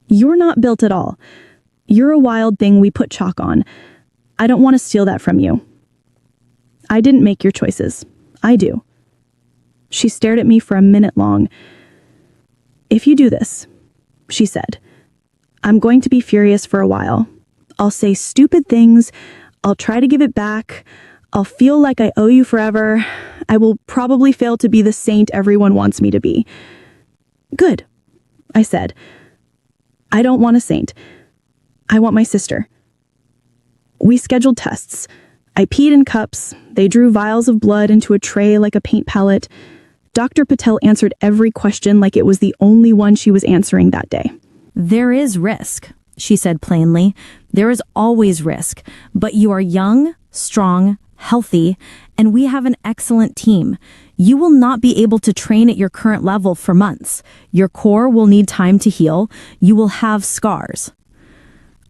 You're not built at all. You're a wild thing we put chalk on. I don't want to steal that from you. I didn't make your choices. I do. She stared at me for a minute long. If you do this, she said, I'm going to be furious for a while. I'll say stupid things. I'll try to give it back. I'll feel like I owe you forever. I will probably fail to be the saint everyone wants me to be. Good, I said. I don't want a saint. I want my sister. We scheduled tests. I peed in cups. They drew vials of blood into a tray like a paint palette. Dr. Patel answered every question like it was the only one she was answering that day. There is risk, she said plainly. There is always risk, but you are young, strong, healthy, and we have an excellent team. You will not be able to train at your current level for months. Your core will need time to heal. You will have scars.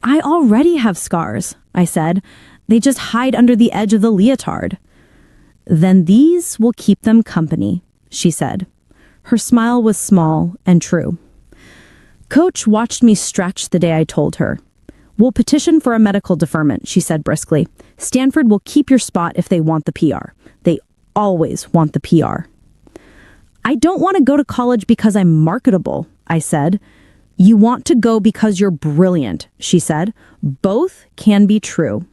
I already have scars, I said. They just hide under the edge of the leotard. Then these will keep them company, she said. Her smile was small and true. Coach watched me stretch the day I told her. We'll petition for a medical deferment, she said briskly. Stanford will keep your spot if they want the PR. They always want the PR. I don't want to go to college because I'm marketable, I said. You want to go because you're brilliant, she said. Both can be true.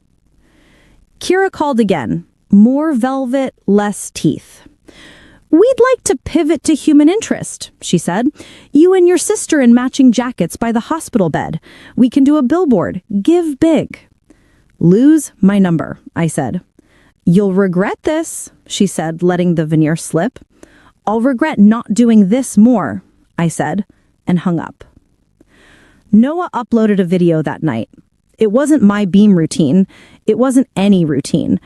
Kira called again. More velvet, less teeth. We'd like to pivot to human interest, she said. You and your sister in matching jackets by the hospital bed. We can do a billboard. Give big. Lose my number, I said. You'll regret this, she said, letting the veneer slip. I'll regret not doing this more, I said, and hung up. Noah uploaded a video that night. It wasn't my beam routine. It wasn't any routine.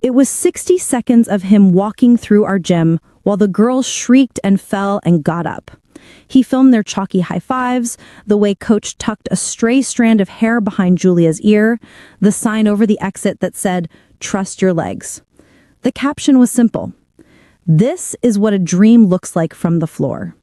It was 60 seconds of him walking through our gym while the girls shrieked and fell and got up. He filmed their chalky high fives, the way Coach tucked a stray strand of hair behind Julia's ear, the sign over the exit that said, "Trust your legs." The caption was simple. This is what a dream looks like from the floor.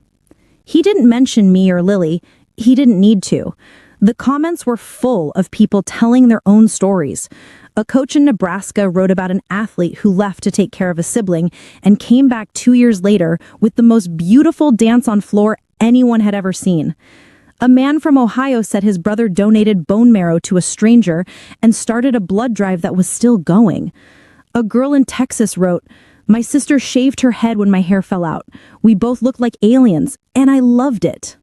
He didn't mention me or Lily. He didn't need to. The comments were full of people telling their own stories. A coach in Nebraska wrote about an athlete who left to take care of a sibling and came back 2 years later with the most beautiful dance on floor anyone had ever seen. A man from Ohio said his brother donated bone marrow to a stranger and started a blood drive that was still going. A girl in Texas wrote, "My sister shaved her head when my hair fell out. We both looked like aliens, and I loved it."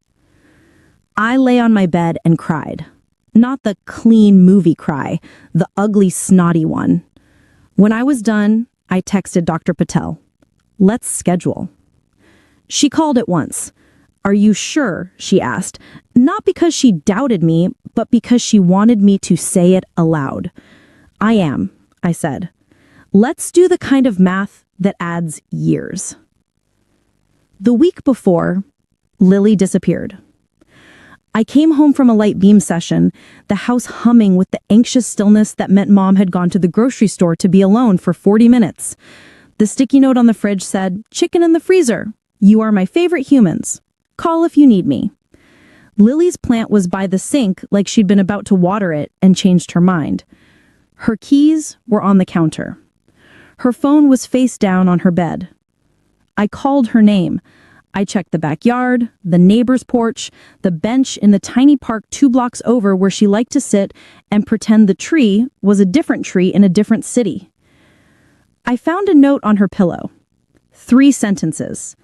I lay on my bed and cried. Not the clean movie cry, the ugly, snotty one. When I was done, I texted Dr. Patel. Let's schedule. She called at once. Are you sure? She asked. Not because she doubted me, but because she wanted me to say it aloud. I am, I said. Let's do the kind of math that adds years. The week before, Lily disappeared. I came home from a light beam session, the house humming with the anxious stillness that meant Mom had gone to the grocery store to be alone for 40 minutes. The sticky note on the fridge said, "Chicken in the freezer. You are my favorite humans. Call if you need me." Lily's plant was by the sink like she'd been about to water it and changed her mind. Her keys were on the counter. Her phone was face down on her bed. I called her name. I checked the backyard, the neighbor's porch, the bench in the tiny park 2 blocks over where she liked to sit and pretend the tree was a different tree in a different city. I found a note on her pillow. 3 sentences.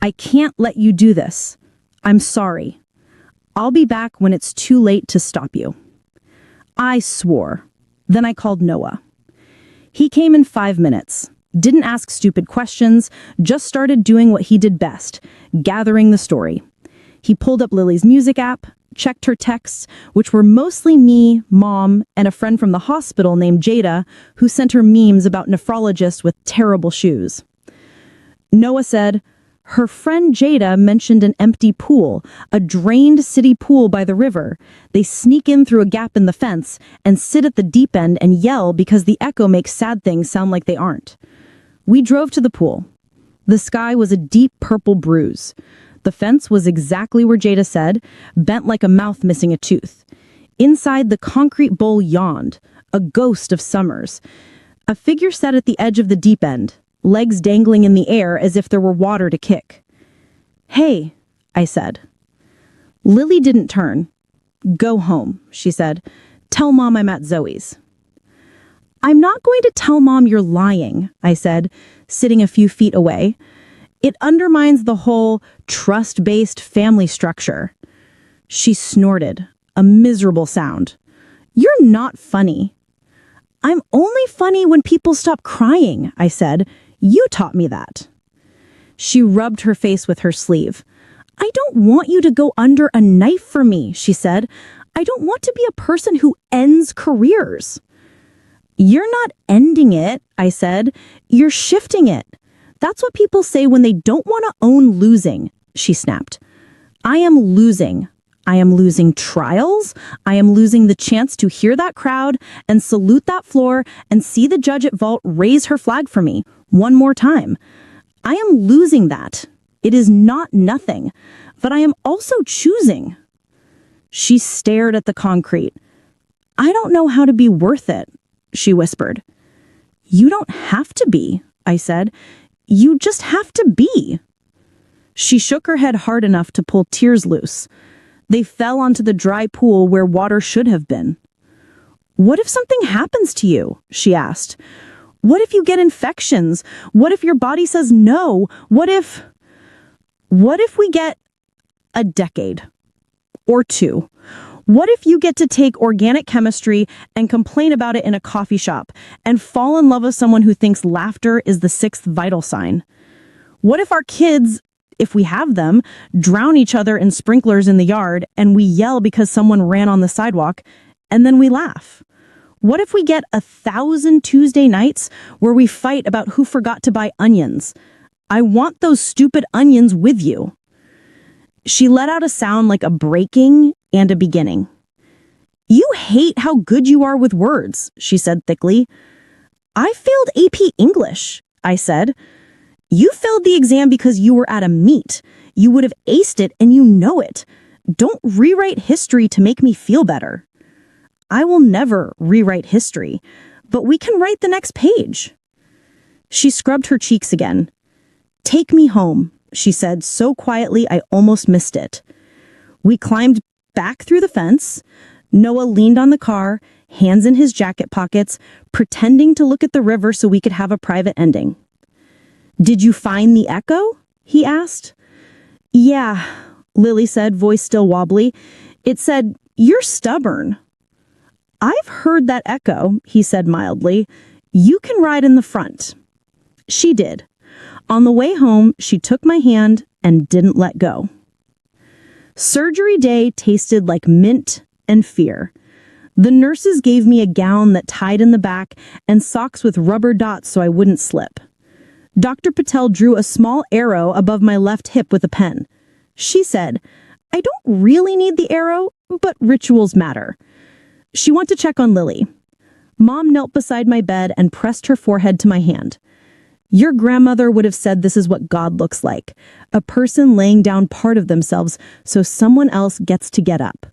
"I can't let you do this. I'm sorry. I'll be back when it's too late to stop you." I swore. Then I called Noah. He came in 5 minutes. Didn't ask stupid questions, just started doing what he did best, gathering the story. He pulled up Lily's music app, checked her texts, which were mostly me, Mom, and a friend from the hospital named Jada, who sent her memes about nephrologists with terrible shoes. Noah said, her friend Jada mentioned an empty pool, a drained city pool by the river. They sneak in through a gap in the fence and sit at the deep end and yell because the echo makes sad things sound like they aren't. We drove to the pool. The sky was a deep purple bruise. The fence was exactly where Jada said, bent like a mouth missing a tooth. Inside, the concrete bowl yawned, a ghost of summers. A figure sat at the edge of the deep end, legs dangling in the air as if there were water to kick. "Hey," I said. Lily didn't turn. "Go home," she said. "Tell Mom I'm at Zoe's." "I'm not going to tell Mom you're lying," I said, sitting a few feet away. "It undermines the whole trust-based family structure." She snorted, a miserable sound. "You're not funny." "I'm only funny when people stop crying," I said. "You taught me that." She rubbed her face with her sleeve. "I don't want you to go under a knife for me," she said. "I don't want to be a person who ends careers." "You're not ending it," I said. "You're shifting it. That's what people say when they don't want to own losing," she snapped. "I am losing. I am losing trials. I am losing the chance to hear that crowd and salute that floor and see the judge at vault raise her flag for me one more time. I am losing that. It is not nothing, but I am also choosing." She stared at the concrete. "I don't know how to be worth it," she whispered. "You don't have to be," I said. "You just have to be." She shook her head hard enough to pull tears loose. They fell onto the dry pool where water should have been. "What if something happens to you?" she asked. "What if you get infections? What if your body says no? What if we get a decade or 2? What if you get to take organic chemistry and complain about it in a coffee shop and fall in love with someone who thinks laughter is the 6th vital sign? What if our kids, if we have them, drown each other in sprinklers in the yard and we yell because someone ran on the sidewalk and then we laugh? What if we get 1,000 Tuesday nights where we fight about who forgot to buy onions? I want those stupid onions with you." She let out a sound like a breaking and a beginning. "You hate how good you are with words," she said thickly. "I failed AP English," I said. "You failed the exam because you were at a meet. You would have aced it and you know it. Don't rewrite history to make me feel better." "I will never rewrite history, but we can write the next page." She scrubbed her cheeks again. "Take me home," she said so quietly I almost missed it. We climbed back through the fence. Noah leaned on the car, hands in his jacket pockets, pretending to look at the river so we could have a private ending. "Did you find the echo?" he asked. "Yeah," Lily said, voice still wobbly. "It said, 'You're stubborn.'" "I've heard that echo," he said mildly. "You can ride in the front." She did. On the way home, she took my hand and didn't let go. Surgery day tasted like mint and fear. The nurses gave me a gown that tied in the back and socks with rubber dots so I wouldn't slip. Dr. Patel drew a small arrow above my left hip with a pen. She said, "I I don't really need the arrow, but rituals matter. She went to check on Lily. Mom knelt beside my bed and pressed her forehead to my hand. Your grandmother would have said this is what God looks like, a person laying down part of themselves so someone else gets to get up.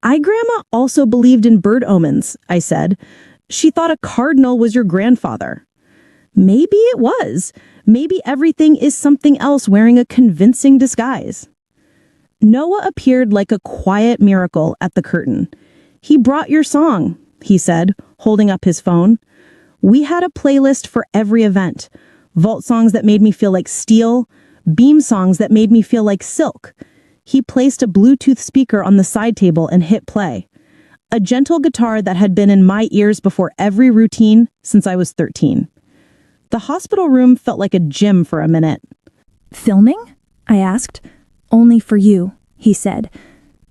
Grandma also believed in bird omens, I said. She thought a cardinal was your grandfather. Maybe it was. Maybe everything is something else wearing a convincing disguise. Noah appeared like a quiet miracle at the curtain. He brought your song, he said, holding up his phone. We had a playlist for every event. Vault songs that made me feel like steel, beam songs that made me feel like silk. He placed a Bluetooth speaker on the side table and hit play. A gentle guitar that had been in my ears before every routine since I was 13. The hospital room felt like a gym for a minute. Filming? I asked. Only for you, he said.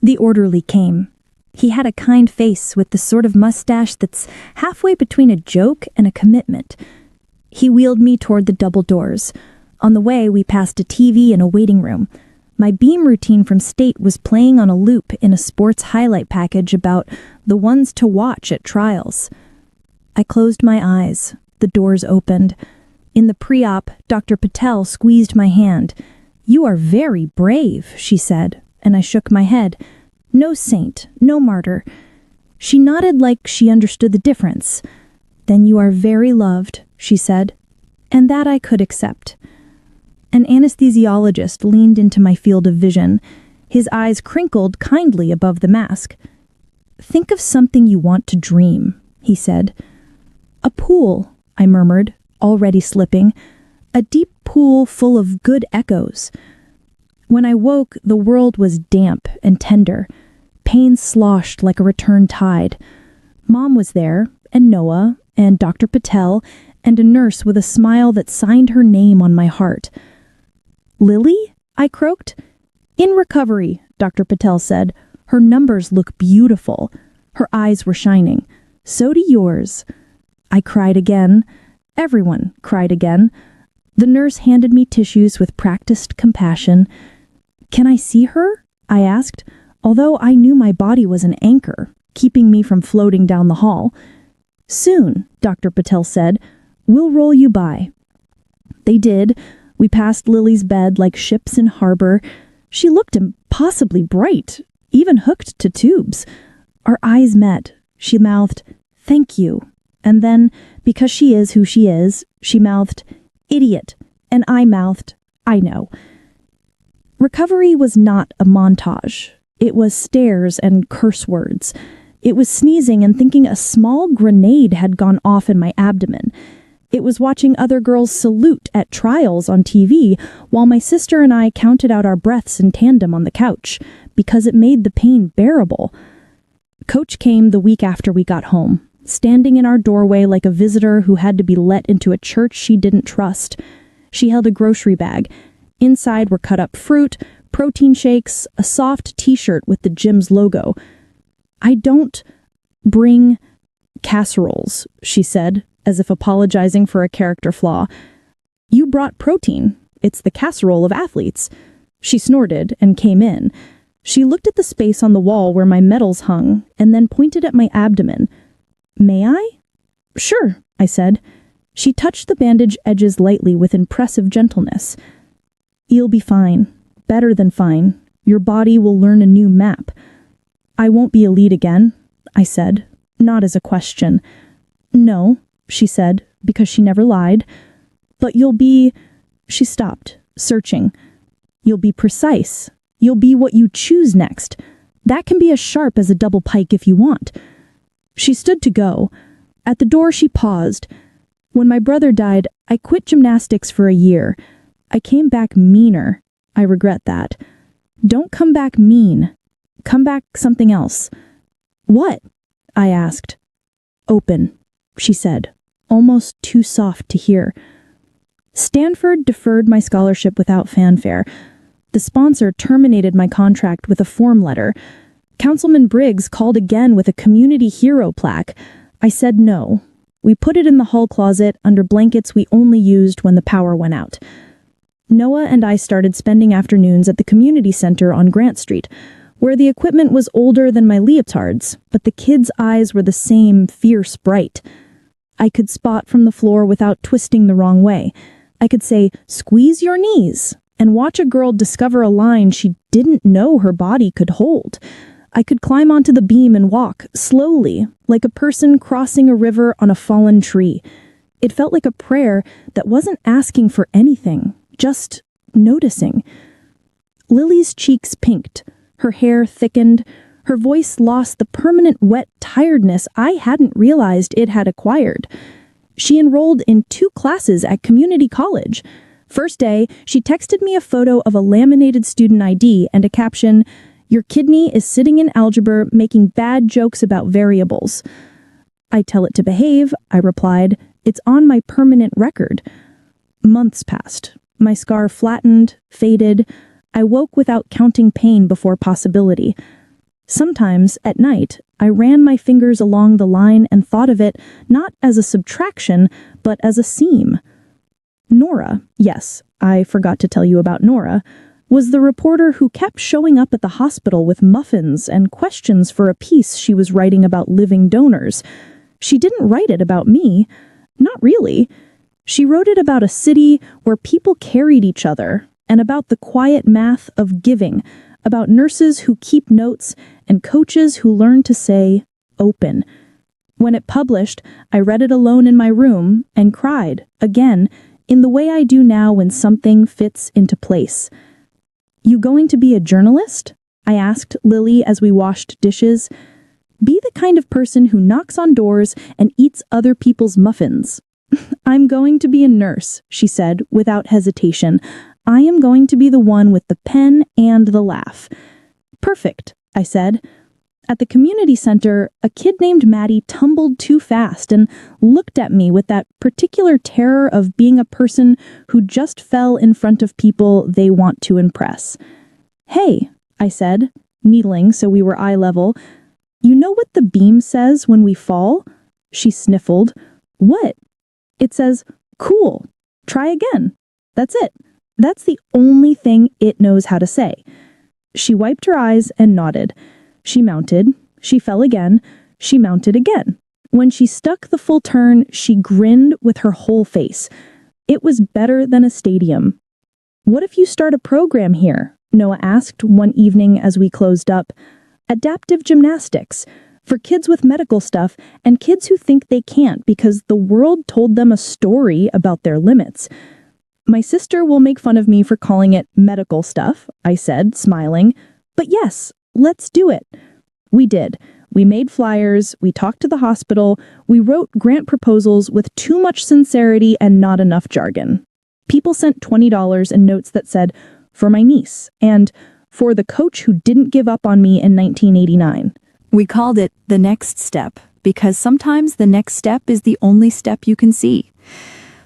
The orderly came. He had a kind face with the sort of mustache that's halfway between a joke and a commitment. He wheeled me toward the double doors. On the way, we passed a TV and a waiting room. My beam routine from State was playing on a loop in a sports highlight package about the ones to watch at trials. I closed my eyes. The doors opened. In the pre-op, Dr. Patel squeezed my hand. You are very brave, she said, and I shook my head. No saint, no martyr. She nodded like she understood the difference. Then you are very loved, she said, and that I could accept. An anesthesiologist leaned into my field of vision. His eyes crinkled kindly above the mask. Think of something you want to dream, he said. A pool, I murmured, already slipping. A deep pool full of good echoes. When I woke, the world was damp and tender. Pain sloshed like a return tide. Mom was there, and Noah, and Dr. Patel, and a nurse with a smile that signed her name on my heart. Lily? I croaked. In recovery, Dr. Patel said. Her numbers look beautiful. Her eyes were shining. So do yours. I cried again. Everyone cried again. The nurse handed me tissues with practiced compassion. Can I see her? I asked, although I knew my body was an anchor, keeping me from floating down the hall. Soon, Dr. Patel said. We'll roll you by. They did. We passed Lily's bed like ships in harbor. She looked impossibly bright, even hooked to tubes. Our eyes met. She mouthed, "Thank you." And then, because she is who she is, she mouthed, "Idiot." And I mouthed, "I know." Recovery was not a montage. It was stares and curse words. It was sneezing and thinking a small grenade had gone off in my abdomen. It was watching other girls salute at trials on TV while my sister and I counted out our breaths in tandem on the couch because it made the pain bearable. Coach came the week after we got home, standing in our doorway like a visitor who had to be let into a church she didn't trust. She held a grocery bag. Inside were cut up fruit, protein shakes, a soft t-shirt with the gym's logo. I don't bring casseroles, she said, as if apologizing for a character flaw. You brought protein. It's the casserole of athletes. She snorted and came in. She looked at the space on the wall where my medals hung and then pointed at my abdomen. May I? Sure, I said. She touched the bandage edges lightly with impressive gentleness. You'll be fine. Better than fine. Your body will learn a new map. I won't be elite again, I said, not as a question. No, she said, because she never lied. But you'll be... She stopped, searching. You'll be precise. You'll be what you choose next. That can be as sharp as a double pike if you want. She stood to go. At the door she paused. When my brother died, I quit gymnastics for a year. I came back meaner. I regret that. Don't come back mean. Come back something else. What? I asked. Open, she said, almost too soft to hear. Stanford deferred my scholarship without fanfare. The sponsor terminated my contract with a form letter. Councilman Briggs called again with a community hero plaque. I said no. We put it in the hall closet under blankets we only used when the power went out. Noah and I started spending afternoons at the community center on Grant Street, where the equipment was older than my leotards, but the kids' eyes were the same fierce bright. I could spot from the floor without twisting the wrong way. I could say, "Squeeze your knees," and watch a girl discover a line she didn't know her body could hold. I could climb onto the beam and walk, slowly, like a person crossing a river on a fallen tree. It felt like a prayer that wasn't asking for anything, just noticing. Lily's cheeks pinked, her hair thickened, her voice lost the permanent wet tiredness I hadn't realized it had acquired. She enrolled in 2 classes at community college. First day, she texted me a photo of a laminated student ID and a caption, "Your kidney is sitting in algebra making bad jokes about variables." "I tell it to behave," I replied. "It's on my permanent record." Months passed. My scar flattened, faded. I woke without counting pain before possibility. Sometimes, at night, I ran my fingers along the line and thought of it not as a subtraction, but as a seam. Nora, yes, I forgot to tell you about Nora, was the reporter who kept showing up at the hospital with muffins and questions for a piece she was writing about living donors. She didn't write it about me. Not really. She wrote it about a city where people carried each other, and about the quiet math of giving, about nurses who keep notes and coaches who learn to say, "open." When it published, I read it alone in my room and cried, again, in the way I do now when something fits into place. "You going to be a journalist?" I asked Lily as we washed dishes. "Be the kind of person who knocks on doors and eats other people's muffins." "I'm going to be a nurse," she said without hesitation. "I am going to be the one with the pen and the laugh." "Perfect," I said. At the community center, a kid named Maddie tumbled too fast and looked at me with that particular terror of being a person who just fell in front of people they want to impress. "Hey," I said, needling so we were eye level. "You know what the beam says when we fall?" She sniffled. "What?" "It says, 'Cool. Try again.' That's it. That's the only thing it knows how to say." She wiped her eyes and nodded. She mounted. She fell again. She mounted again. When she stuck the full turn, she grinned with her whole face. It was better than a stadium. "What if you start a program here?" Noah asked one evening as we closed up. "Adaptive gymnastics. For kids with medical stuff and kids who think they can't because the world told them a story about their limits." "My sister will make fun of me for calling it medical stuff," I said, smiling. "But yes, let's do it." We did. We made flyers, we talked to the hospital, we wrote grant proposals with too much sincerity and not enough jargon. People sent $20 and notes that said, "For my niece," and "For the coach who didn't give up on me in 1989. We called it the next step because sometimes the next step is the only step you can see.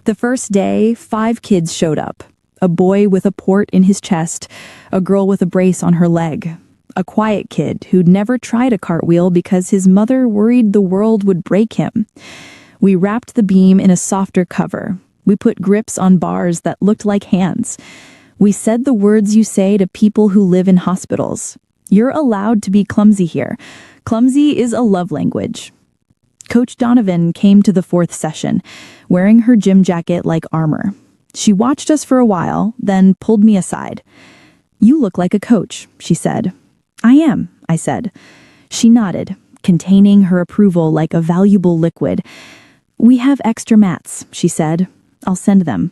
The first day, 5 kids showed up. A boy with a port in his chest, a girl with a brace on her leg, a quiet kid who'd never tried a cartwheel because his mother worried the world would break him. We wrapped the beam in a softer cover. We put grips on bars that looked like hands. We said the words you say to people who live in hospitals. You're allowed to be clumsy here. Clumsy is a love language. Coach Donovan came to the 4th session, wearing her gym jacket like armor. She watched us for a while, then pulled me aside. "You look like a coach," she said. "I am," I said. She nodded, containing her approval like a valuable liquid. "We have extra mats," she said. "I'll send them."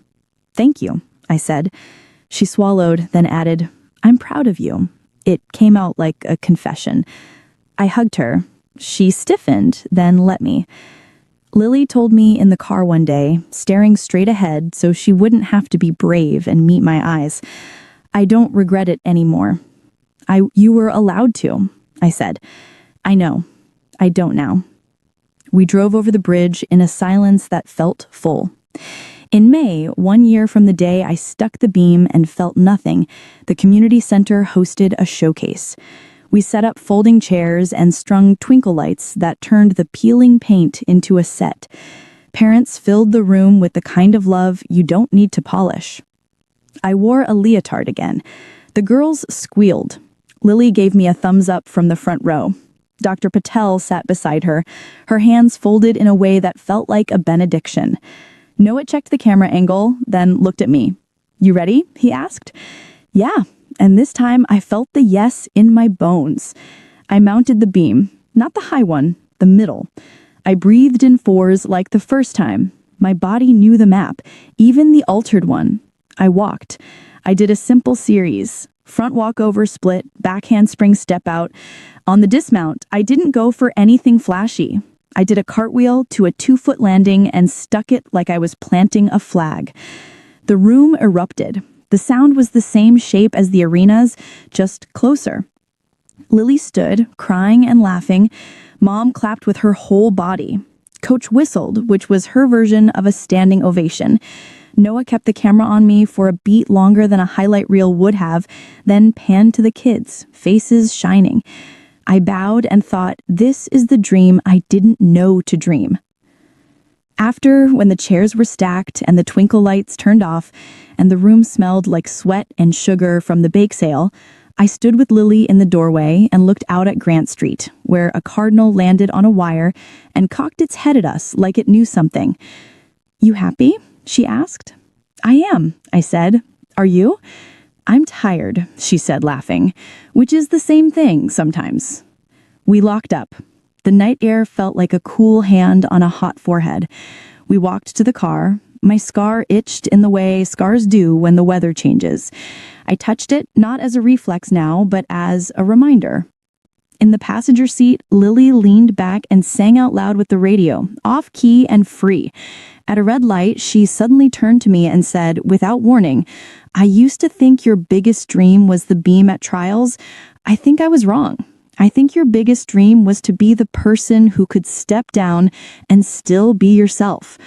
"Thank you," I said. She swallowed, then added, "I'm proud of you." It came out like a confession. I hugged her. She stiffened, then let me. Lily told me in the car one day, staring straight ahead so she wouldn't have to be brave and meet my eyes, "I don't regret it anymore." You were allowed to," I said. "I know. I don't now." We drove over the bridge in a silence that felt full. In May, 1 year from the day I stuck the beam and felt nothing, the community center hosted a showcase. We set up folding chairs and strung twinkle lights that turned the peeling paint into a set. Parents filled the room with the kind of love you don't need to polish. I wore a leotard again. The girls squealed. Lily gave me a thumbs up from the front row. Dr. Patel sat beside her, her hands folded in a way that felt like a benediction. Noah checked the camera angle, then looked at me. "You ready?" he asked. "Yeah," and this time I felt the yes in my bones. I mounted the beam, not the high one, the middle. I breathed in fours like the first time. My body knew the map, even the altered one. I walked. I did a simple series. Front walkover split, back handspring step out. On the dismount, I didn't go for anything flashy. I did a cartwheel to a 2-foot landing and stuck it like I was planting a flag. The room erupted. The sound was the same shape as the arenas, just closer. Lily stood, crying and laughing. Mom clapped with her whole body. Coach whistled, which was her version of a standing ovation. Noah kept the camera on me for a beat longer than a highlight reel would have, then panned to the kids, faces shining. I bowed and thought, this is the dream I didn't know to dream. After, when the chairs were stacked and the twinkle lights turned off, and the room smelled like sweat and sugar from the bake sale, I stood with Lily in the doorway and looked out at Grant Street, where a cardinal landed on a wire and cocked its head at us like it knew something. "You happy?" she asked. "I am," I said. "Are you?" "I'm tired," she said, laughing, which is the same thing sometimes. We locked up. The night air felt like a cool hand on a hot forehead. We walked to the car. My scar itched in the way scars do when the weather changes. I touched it, not as a reflex now, but as a reminder. In the passenger seat, Lily leaned back and sang out loud with the radio, off-key and free. At a red light, she suddenly turned to me and said, without warning, "I used to think your biggest dream was the beam at trials. I think I was wrong. I think your biggest dream was to be the person who could step down and still be yourself."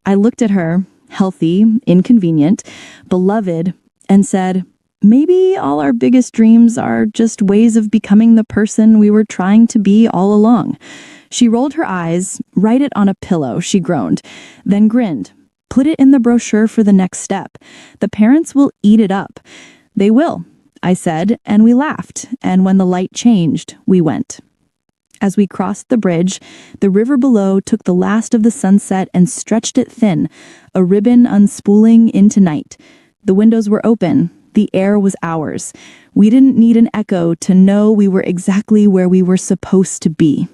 I looked at her, healthy, inconvenient, beloved, and said, "Maybe all our biggest dreams are just ways of becoming the person we were trying to be all along." She rolled her eyes. "Write it on a pillow," she groaned, then grinned. "Put it in the brochure for the next step. The parents will eat it up." "They will," I said, and we laughed, and when the light changed, we went. As we crossed the bridge, the river below took the last of the sunset and stretched it thin, a ribbon unspooling into night. The windows were open. The air was ours. We didn't need an echo to know we were exactly where we were supposed to be.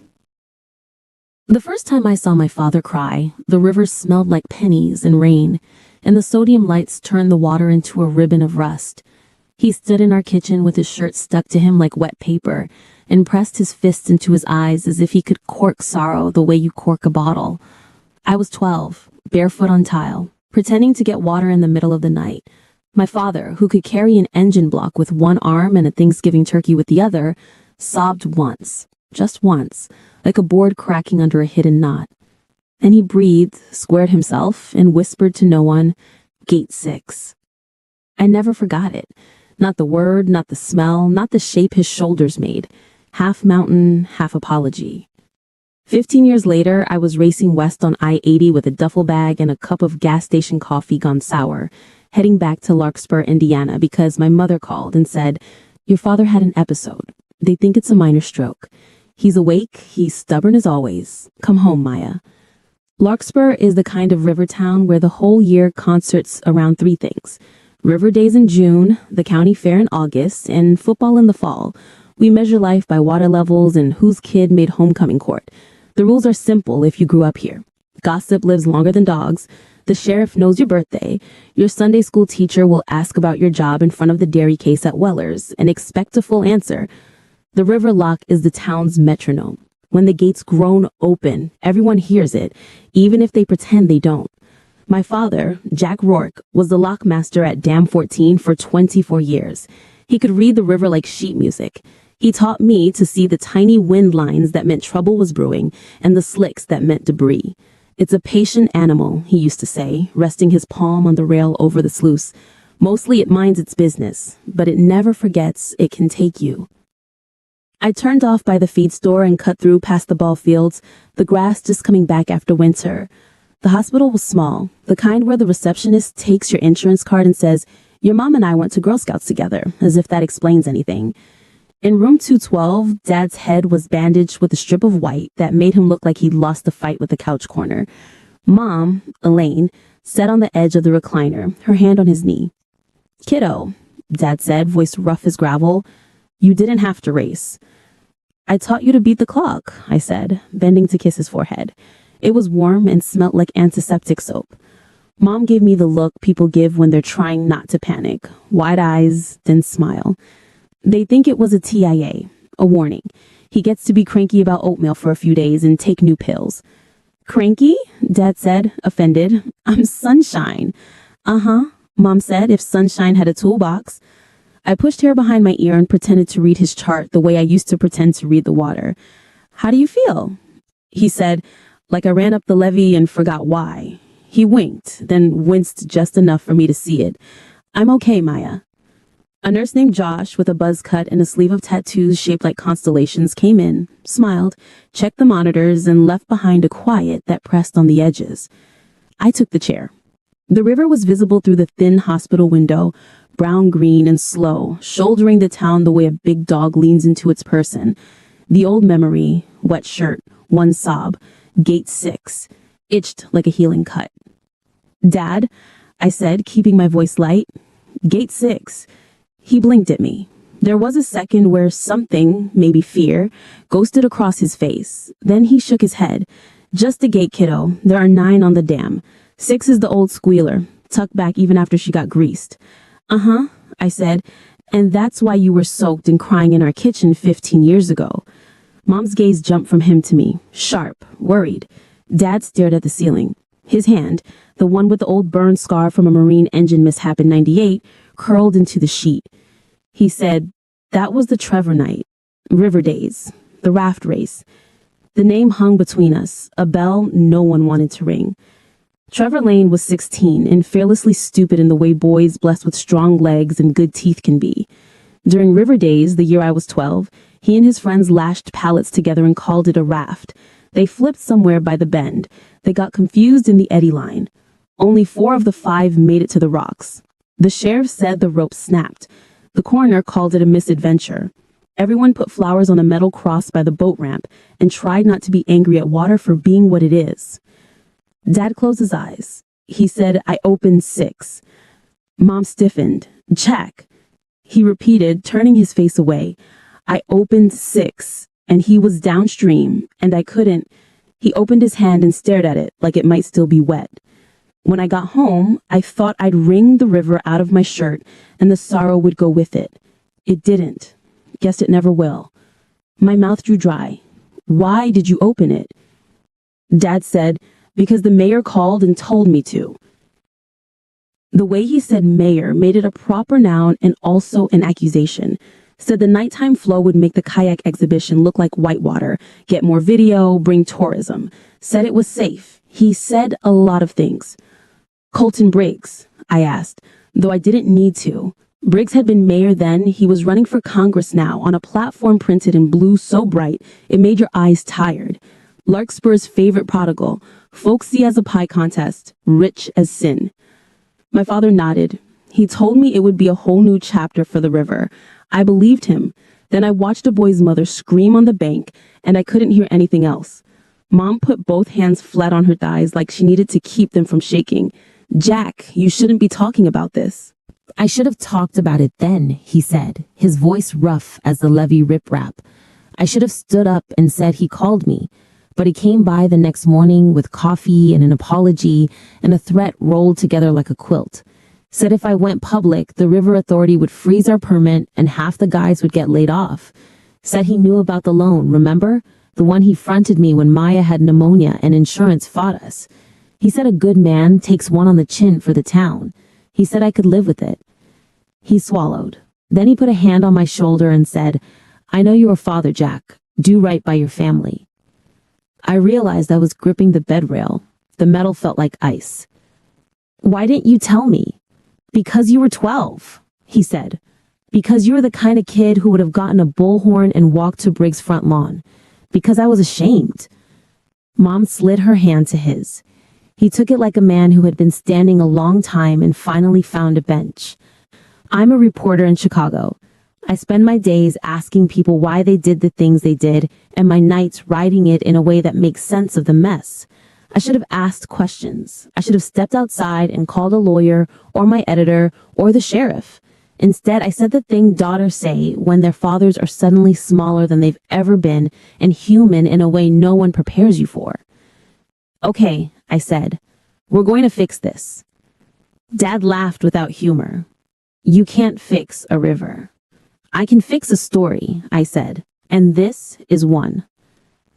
The first time I saw my father cry, the river smelled like pennies and rain, and the sodium lights turned the water into a ribbon of rust. He stood in our kitchen with his shirt stuck to him like wet paper and pressed his fists into his eyes as if he could cork sorrow the way you cork a bottle. I was 12, barefoot on tile, pretending to get water in the middle of the night. My father, who could carry an engine block with one arm and a Thanksgiving turkey with the other, sobbed once, just once, like a board cracking under a hidden knot. Then he breathed, squared himself, and whispered to no one, "Gate 6. I never forgot it. Not the word, not the smell, not the shape his shoulders made. Half mountain, half apology. 15 years later, I was racing west on I-80 with a duffel bag and a cup of gas station coffee gone sour, heading back to Larkspur, Indiana, because my mother called and said, "Your father had an episode. They think it's a minor stroke. He's awake, he's stubborn as always. Come home, Maya." Larkspur is the kind of river town where the whole year concerts around 3 things. River Days in June, the county fair in August, and football in the fall. We measure life by water levels and whose kid made homecoming court. The rules are simple if you grew up here. Gossip lives longer than dogs. The sheriff knows your birthday. Your Sunday school teacher will ask about your job in front of the dairy case at Weller's and expect a full answer. The river lock is the town's metronome. When the gates groan open, everyone hears it, even if they pretend they don't. My father, Jack Rourke, was the lockmaster at Dam 14 for 24 years. He could read the river like sheet music. He taught me to see the tiny wind lines that meant trouble was brewing and the slicks that meant debris. "It's a patient animal," he used to say, resting his palm on the rail over the sluice. "Mostly it minds its business, but it never forgets it can take you." I turned off by the feed store and cut through past the ball fields, the grass just coming back after winter. The hospital was small, the kind where the receptionist takes your insurance card and says, Your mom and I went to Girl Scouts together, as if that explains anything. In room 212, Dad's head was bandaged with a strip of white that made him look like he'd lost the fight with the couch corner. Mom, Elaine, sat on the edge of the recliner, her hand on his knee. "Kiddo," Dad said, voice rough as gravel, "you didn't have to race." "I taught you to beat the clock," I said, bending to kiss his forehead. It was warm and smelt like antiseptic soap. Mom gave me the look people give when they're trying not to panic. Wide eyes, then smile. They think it was a TIA, a warning. He gets to be cranky about oatmeal for a few days and take new pills. "Cranky?" Dad said, offended. "I'm Sunshine." "Uh-huh," Mom said, if Sunshine had a toolbox. I pushed hair behind my ear and pretended to read his chart the way I used to pretend to read the water. "How do you feel?" He said, like I ran up the levee and forgot why. He winked, then winced just enough for me to see it. "I'm okay, Maya." A nurse named Josh with a buzz cut and a sleeve of tattoos shaped like constellations came in, smiled, checked the monitors, and left behind a quiet that pressed on the edges. I took the chair. The river was visible through the thin hospital window, brown-green and slow, shouldering the town the way a big dog leans into its person. The old memory, wet shirt, one sob, gate 6, itched like a healing cut. "Dad," I said, keeping my voice light. "Gate 6. He blinked at me. There was a second where something, maybe fear, ghosted across his face. Then he shook his head. "Just a gate, kiddo. There are 9 on the dam. 6 is the old squealer, tucked back even after she got greased." "Uh-huh," I said, "and that's why you were soaked and crying in our kitchen 15 years ago." Mom's gaze jumped from him to me, sharp, worried. Dad stared at the ceiling. His hand, the one with the old burn scar from a marine engine mishap in '98, curled into the sheet. He said, "That was the Trevor night. River days. The raft race." The name hung between us, a bell no one wanted to ring. Trevor Lane was 16 and fearlessly stupid in the way boys blessed with strong legs and good teeth can be. During River Days, the year I was 12, he and his friends lashed pallets together and called it a raft. They flipped somewhere by the bend. They got confused in the eddy line. Only 4 of the 5 made it to the rocks. The sheriff said the rope snapped. The coroner called it a misadventure. Everyone put flowers on a metal cross by the boat ramp and tried not to be angry at water for being what it is. Dad closed his eyes. He said, "I opened 6. Mom stiffened. "Jack," he repeated, turning his face away. "I opened 6, and he was downstream, and I couldn't." He opened his hand and stared at it like it might still be wet. When I got home, I thought I'd wring the river out of my shirt and the sorrow would go with it. It didn't. Guess it never will. My mouth drew dry. "Why did you open it?" Dad said, "Because the mayor called and told me to." The way he said mayor made it a proper noun and also an accusation. Said the nighttime flow would make the kayak exhibition look like whitewater, get more video, bring tourism. Said it was safe. He said a lot of things. "Colton Briggs," I asked, though I didn't need to. Briggs had been mayor then. He was running for Congress now on a platform printed in blue so bright it made your eyes tired. Larkspur's favorite prodigal, folksy as a pie contest, rich as sin. My father nodded. He told me it would be a whole new chapter for the river. I believed him. Then I watched a boy's mother scream on the bank, and I couldn't hear anything else. Mom put both hands flat on her thighs like she needed to keep them from shaking. "Jack, you shouldn't be talking about this." "I should have talked about it then," he said, his voice rough as the levee riprap. "I should have stood up and said he called me. But he came by the next morning with coffee and an apology and a threat rolled together like a quilt. Said if I went public, the river authority would freeze our permit and half the guys would get laid off. Said he knew about the loan, remember? The one he fronted me when Maya had pneumonia and insurance fought us. He said a good man takes one on the chin for the town. He said I could live with it." He swallowed. Then he put a hand on my shoulder and said, "I know you're a father, Jack. Do right by your family." I realized I was gripping the bed rail. The metal felt like ice. "Why didn't you tell me?" "Because you were 12, he said. "Because you were the kind of kid who would have gotten a bullhorn and walked to Briggs' front lawn. Because I was ashamed." Mom slid her hand to his. He took it like a man who had been standing a long time and finally found a bench. I'm a reporter in Chicago. I spend my days asking people why they did the things they did and my nights writing it in a way that makes sense of the mess. I should have asked questions. I should have stepped outside and called a lawyer or my editor or the sheriff. Instead, I said the thing daughters say when their fathers are suddenly smaller than they've ever been and human in a way no one prepares you for. Okay, I said, we're going to fix this. Dad laughed without humor. You can't fix a river. I can fix a story, I said, and this is one.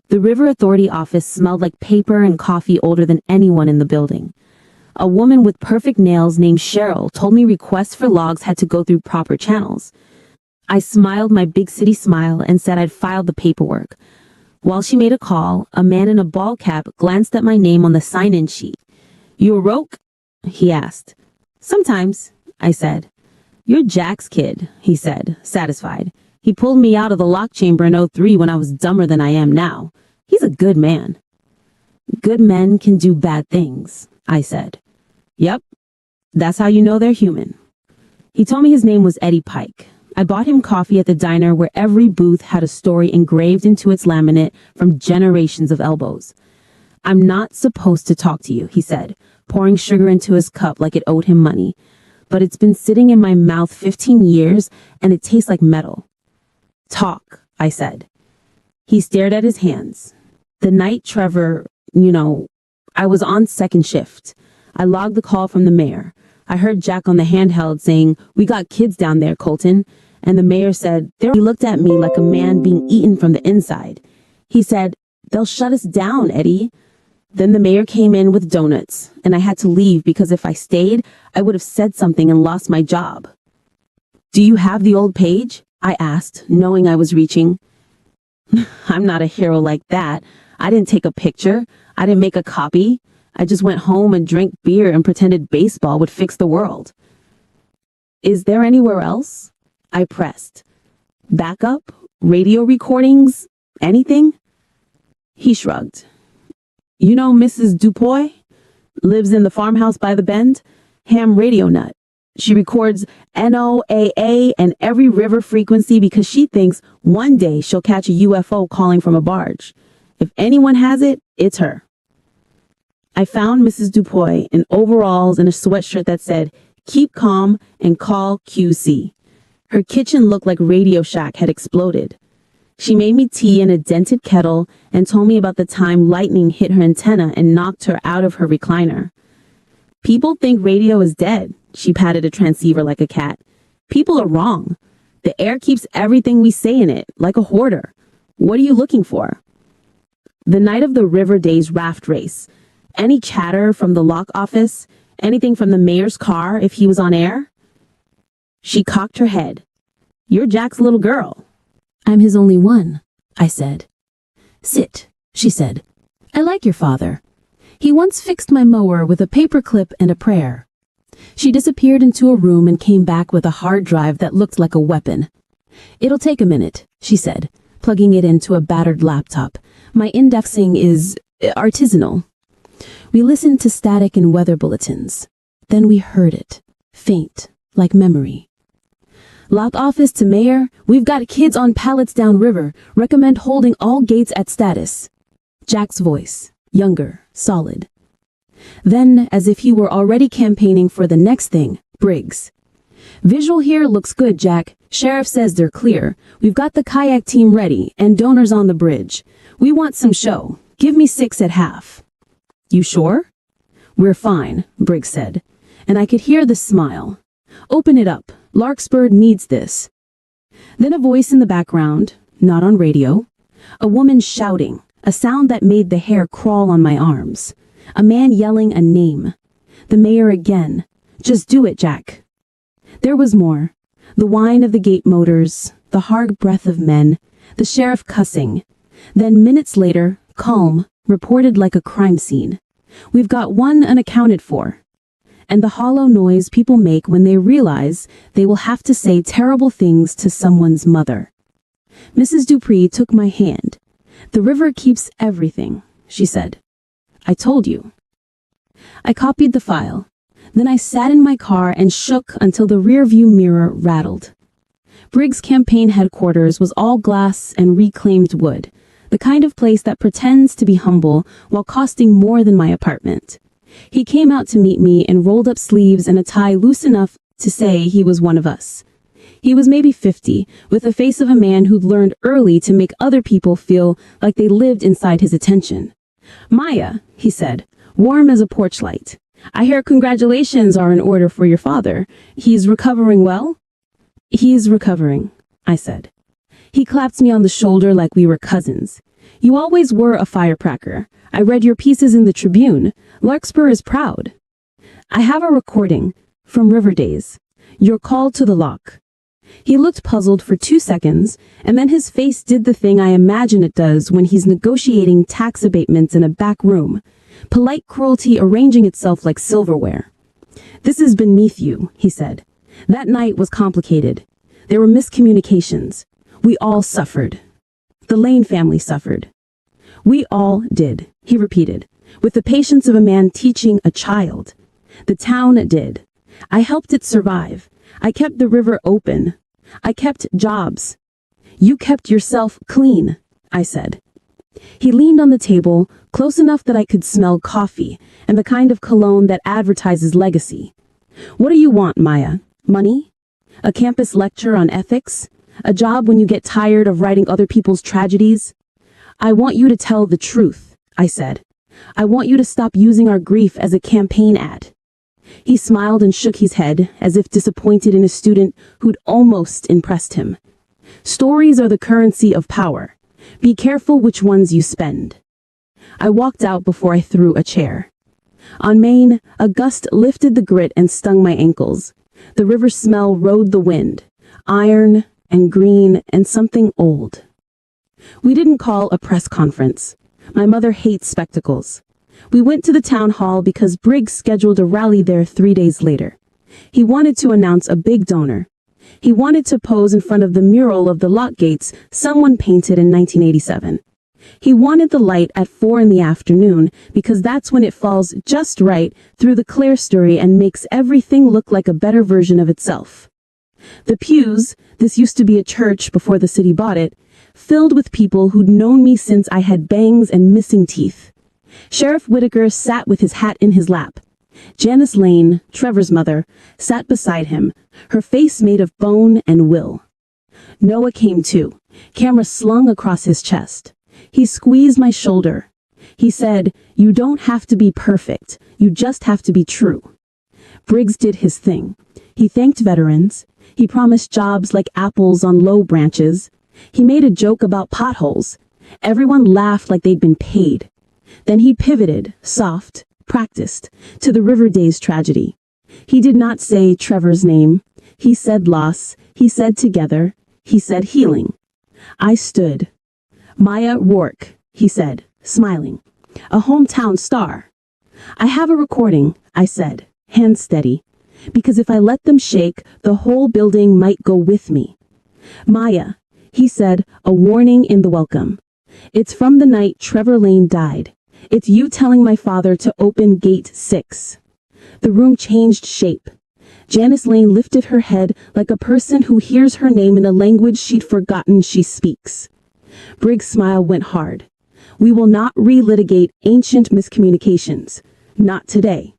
The River Authority office smelled like paper and coffee older than anyone in the building. A woman with perfect nails named Cheryl told me requests for logs had to go through proper channels. I smiled my big city smile and said I'd filed the paperwork. While she made a call, a man in a ball cap glanced at my name on the sign-in sheet. You a roke? He asked. Sometimes, I said. You're Jack's kid, he said, satisfied. He pulled me out of the lock chamber in '03 when I was dumber than I am now. He's a good man. Good men can do bad things, I said. Yep, that's how you know they're human. He told me his name was Eddie Pike. I bought him coffee at the diner where every booth had a story engraved into its laminate from generations of elbows. I'm not supposed to talk to you, he said, pouring sugar into his cup like it owed him money. But it's been sitting in my mouth 15 years and it tastes like metal. Talk, I said. He stared at his hands. The night Trevor, I was on second shift. I logged the call from the mayor. I heard Jack on the handheld saying, "We got kids down there, Colton." And the mayor said, he looked at me like a man being eaten from the inside. He said, "They'll shut us down, Eddie." Then the mayor came in with donuts, and I had to leave because if I stayed, I would have said something and lost my job. Do you have the old page? I asked, knowing I was reaching. I'm not a hero like that. I didn't take a picture. I didn't make a copy. I just went home and drank beer and pretended baseball would fix the world. Is there anywhere else? I pressed. Backup? Radio recordings? Anything? He shrugged. You know Mrs. Dupuy? Lives in the farmhouse by the bend? Ham radio nut. She records NOAA and every river frequency because she thinks one day she'll catch a UFO calling from a barge. If anyone has it, it's her. I found Mrs. Dupuy in overalls and a sweatshirt that said, "Keep calm and call QC." Her kitchen looked like Radio Shack had exploded. She made me tea in a dented kettle and told me about the time lightning hit her antenna and knocked her out of her recliner. People think radio is dead. She patted a transceiver like a cat. People are wrong. The air keeps everything we say in it, like a hoarder. What are you looking for? The night of the River Days raft race. Any chatter from the lock office? Anything from the mayor's car if he was on air? She cocked her head. You're Jack's little girl. I'm his only one, I said. Sit, she said. I like your father. He once fixed my mower with a paperclip and a prayer. She disappeared into a room and came back with a hard drive that looked like a weapon. It'll take a minute, she said, plugging it into a battered laptop. My indexing is artisanal. We listened to static and weather bulletins. Then we heard it, faint, like memory. Lock office to mayor, we've got kids on pallets downriver. Recommend holding all gates at status. Jack's voice, younger, solid. Then, as if he were already campaigning for the next thing, Briggs. Visual here looks good, Jack. Sheriff says they're clear. We've got the kayak team ready and donors on the bridge. We want some show. Give me 6 at half. You sure? We're fine, Briggs said, and I could hear the smile. Open it up. Larkspur needs this. Then a voice in the background, not on radio. A woman shouting, a sound that made the hair crawl on my arms. A man yelling a name. The mayor again. Just do it, Jack. There was more. The whine of the gate motors, the hard breath of men, the sheriff cussing. Then minutes later, calm, reported like a crime scene. We've got one unaccounted for. And the hollow noise people make when they realize they will have to say terrible things to someone's mother. Mrs. Dupree took my hand. The river keeps everything, she said. I told you. I copied the file. Then I sat in my car and shook until the rearview mirror rattled. Briggs' campaign headquarters was all glass and reclaimed wood, the kind of place that pretends to be humble while costing more than my apartment. He came out to meet me in rolled-up sleeves and a tie loose enough to say he was one of us. He was maybe 50, with the face of a man who'd learned early to make other people feel like they lived inside his attention. "Maya," he said, warm as a porch light. "I hear congratulations are in order for your father. He's recovering well?" "He's recovering," I said. He clapped me on the shoulder like we were cousins. "You always were a firecracker. I read your pieces in the Tribune. Larkspur is proud." "I have a recording from River Days. Your call to the lock." He looked puzzled for 2 seconds, and then his face did the thing I imagine it does when he's negotiating tax abatements in a back room. Polite cruelty arranging itself like silverware. "This is beneath you," he said. "That night was complicated. There were miscommunications. We all suffered. The Lane family suffered." "We all did," he repeated, with the patience of a man teaching a child. "The town did. I helped it survive. I kept the river open. I kept jobs. You kept yourself clean," I said. He leaned on the table, close enough that I could smell coffee and the kind of cologne that advertises legacy. "What do you want, Maya? Money? A campus lecture on ethics? A job when you get tired of writing other people's tragedies?" "I want you to tell the truth," I said. "I want you to stop using our grief as a campaign ad." He smiled and shook his head, as if disappointed in a student who'd almost impressed him. "Stories are the currency of power. Be careful which ones you spend." I walked out before I threw a chair. On Maine, a gust lifted the grit and stung my ankles. The river smell rode the wind, iron and green and something old. We didn't call a press conference. My mother hates spectacles. We went to the town hall because Briggs scheduled a rally there 3 days later. He wanted to announce a big donor. He wanted to pose in front of the mural of the lock gates someone painted in 1987. He wanted the light at 4 in the afternoon because that's when it falls just right through the clerestory and makes everything look like a better version of itself. The pews, this used to be a church before the city bought it, filled with people who'd known me since I had bangs and missing teeth. Sheriff Whitaker sat with his hat in his lap. Janice Lane, Trevor's mother, sat beside him, her face made of bone and will. Noah came too, camera slung across his chest. He squeezed my shoulder. He said, "You don't have to be perfect, you just have to be true." Briggs did his thing. He thanked veterans. He promised jobs like apples on low branches. He made a joke about potholes. Everyone laughed like they'd been paid. Then he pivoted, soft, practiced, to the River Days tragedy. He did not say Trevor's name. He said loss. He said together. He said healing. I stood. "Maya Rourke," he said, smiling. "A hometown star." "I have a recording," I said, hands steady. "Because if I let them shake, the whole building might go with me." "Maya," he said, a warning in the welcome. "It's from the night Trevor Lane died. It's you telling my father to open gate 6. The room changed shape. Janice Lane lifted her head like a person who hears her name in a language she'd forgotten she speaks. Briggs' smile went hard. "We will not relitigate ancient miscommunications. Not today."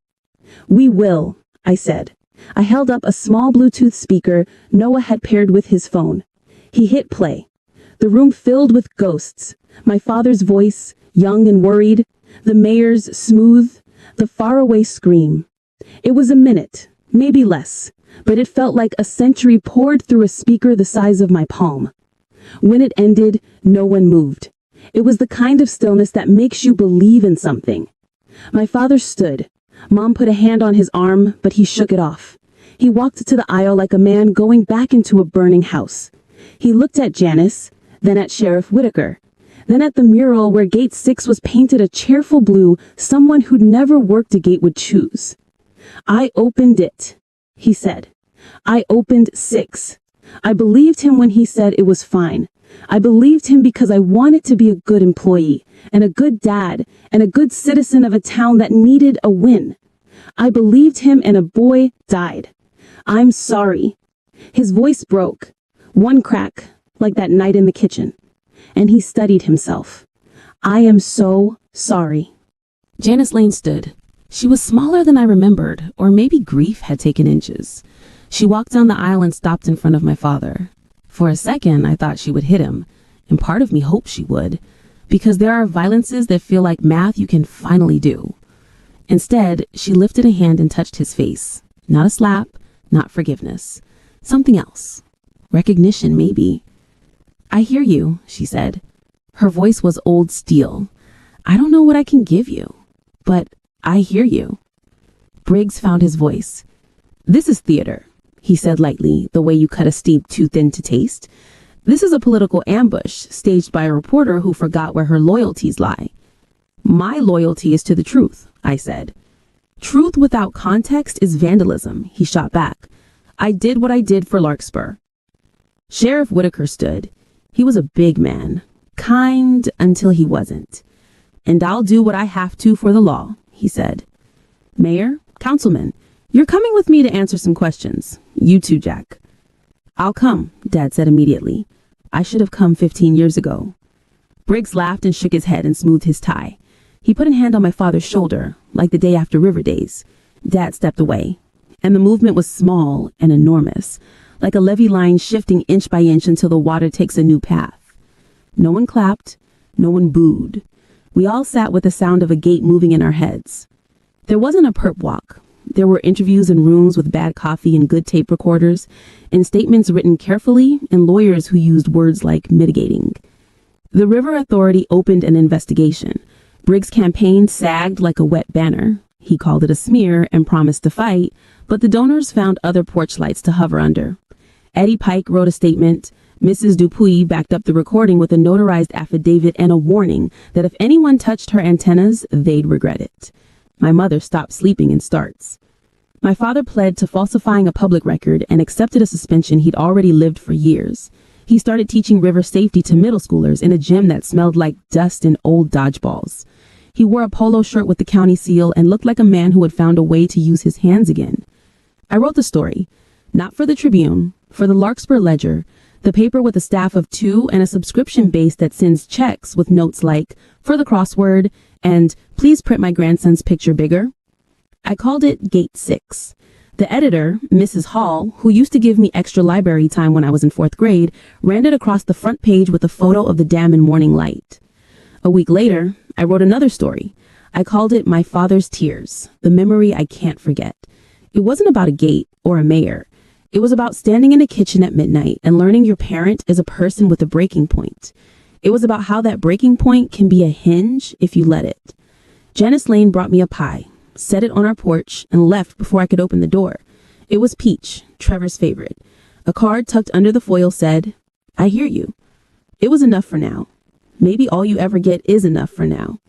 "We will," I said. I held up a small Bluetooth speaker Noah had paired with his phone. He hit play. The room filled with ghosts. My father's voice, young and worried. The mayor's smooth. The faraway scream. It was a minute, maybe less, but it felt like a century poured through a speaker the size of my palm. When it ended, no one moved. It was the kind of stillness that makes you believe in something. My father stood. Mom put a hand on his arm, but he shook it off. He walked to the aisle like a man going back into a burning house. He looked at Janice, then at Sheriff Whitaker, then at the mural where Gate 6 was painted a cheerful blue someone who'd never worked a gate would choose. "I opened it," he said. "I opened 6. I believed him when he said it was fine. I believed him because I wanted to be a good employee, and a good dad, and a good citizen of a town that needed a win. I believed him and a boy died. I'm sorry. His voice broke. One crack, like that night in the kitchen. And he studied himself. I am so sorry. Janice Lane stood. She was smaller than I remembered, or maybe grief had taken inches. She walked down the aisle and stopped in front of my father. For a second, I thought she would hit him, and part of me hoped she would, because there are violences that feel like math you can finally do. Instead, she lifted a hand and touched his face. Not a slap, not forgiveness. Something else. Recognition, maybe. I hear you, she said. Her voice was old steel. I don't know what I can give you, but I hear you. Briggs found his voice. This is theater, he said lightly, the way you cut a steak too thin to taste. This is a political ambush staged by a reporter who forgot where her loyalties lie. My loyalty is to the truth, I said. Truth without context is vandalism, he shot back. I did what I did for Larkspur. Sheriff Whitaker stood. He was a big man, kind until he wasn't. And I'll do what I have to for the law, he said. Mayor, councilman, you're coming with me to answer some questions. You too, Jack. I'll come, Dad said immediately. I should have come 15 years ago. Briggs laughed and shook his head and smoothed his tie. He put a hand on my father's shoulder, like the day after River Days. Dad stepped away, and the movement was small and enormous, like a levee line shifting inch by inch until the water takes a new path. No one clapped, no one booed. We all sat with the sound of a gate moving in our heads. There wasn't a perp walk. There were interviews in rooms with bad coffee and good tape recorders, and statements written carefully, and lawyers who used words like mitigating. The River Authority opened an investigation. Briggs' campaign sagged like a wet banner. He called it a smear and promised to fight, but the donors found other porch lights to hover under. Eddie Pike wrote a statement. Mrs. Dupuy backed up the recording with a notarized affidavit and a warning that if anyone touched her antennas, they'd regret it. My mother stopped sleeping in starts. My father pled to falsifying a public record and accepted a suspension he'd already lived for years. He started teaching river safety to middle schoolers in a gym that smelled like dust and old dodgeballs. He wore a polo shirt with the county seal and looked like a man who had found a way to use his hands again. I wrote the story, not for the Tribune, for the Larkspur Ledger, the paper with a staff of 2 and a subscription base that sends checks with notes like, for the crossword, and please print my grandson's picture bigger. I called it Gate 6. The editor, Mrs. Hall, who used to give me extra library time when I was in 4th grade, ran it across the front page with a photo of the dam in morning light. A week later, I wrote another story. I called it My Father's Tears, the memory I can't forget. It wasn't about a gate or a mayor. It was about standing in a kitchen at midnight and learning your parent is a person with a breaking point. It was about how that breaking point can be a hinge if you let it. Janice Lane brought me a pie, set it on our porch, and left before I could open the door. It was peach, Trevor's favorite. A card tucked under the foil said, I hear you. It was enough for now. Maybe all you ever get is enough for now.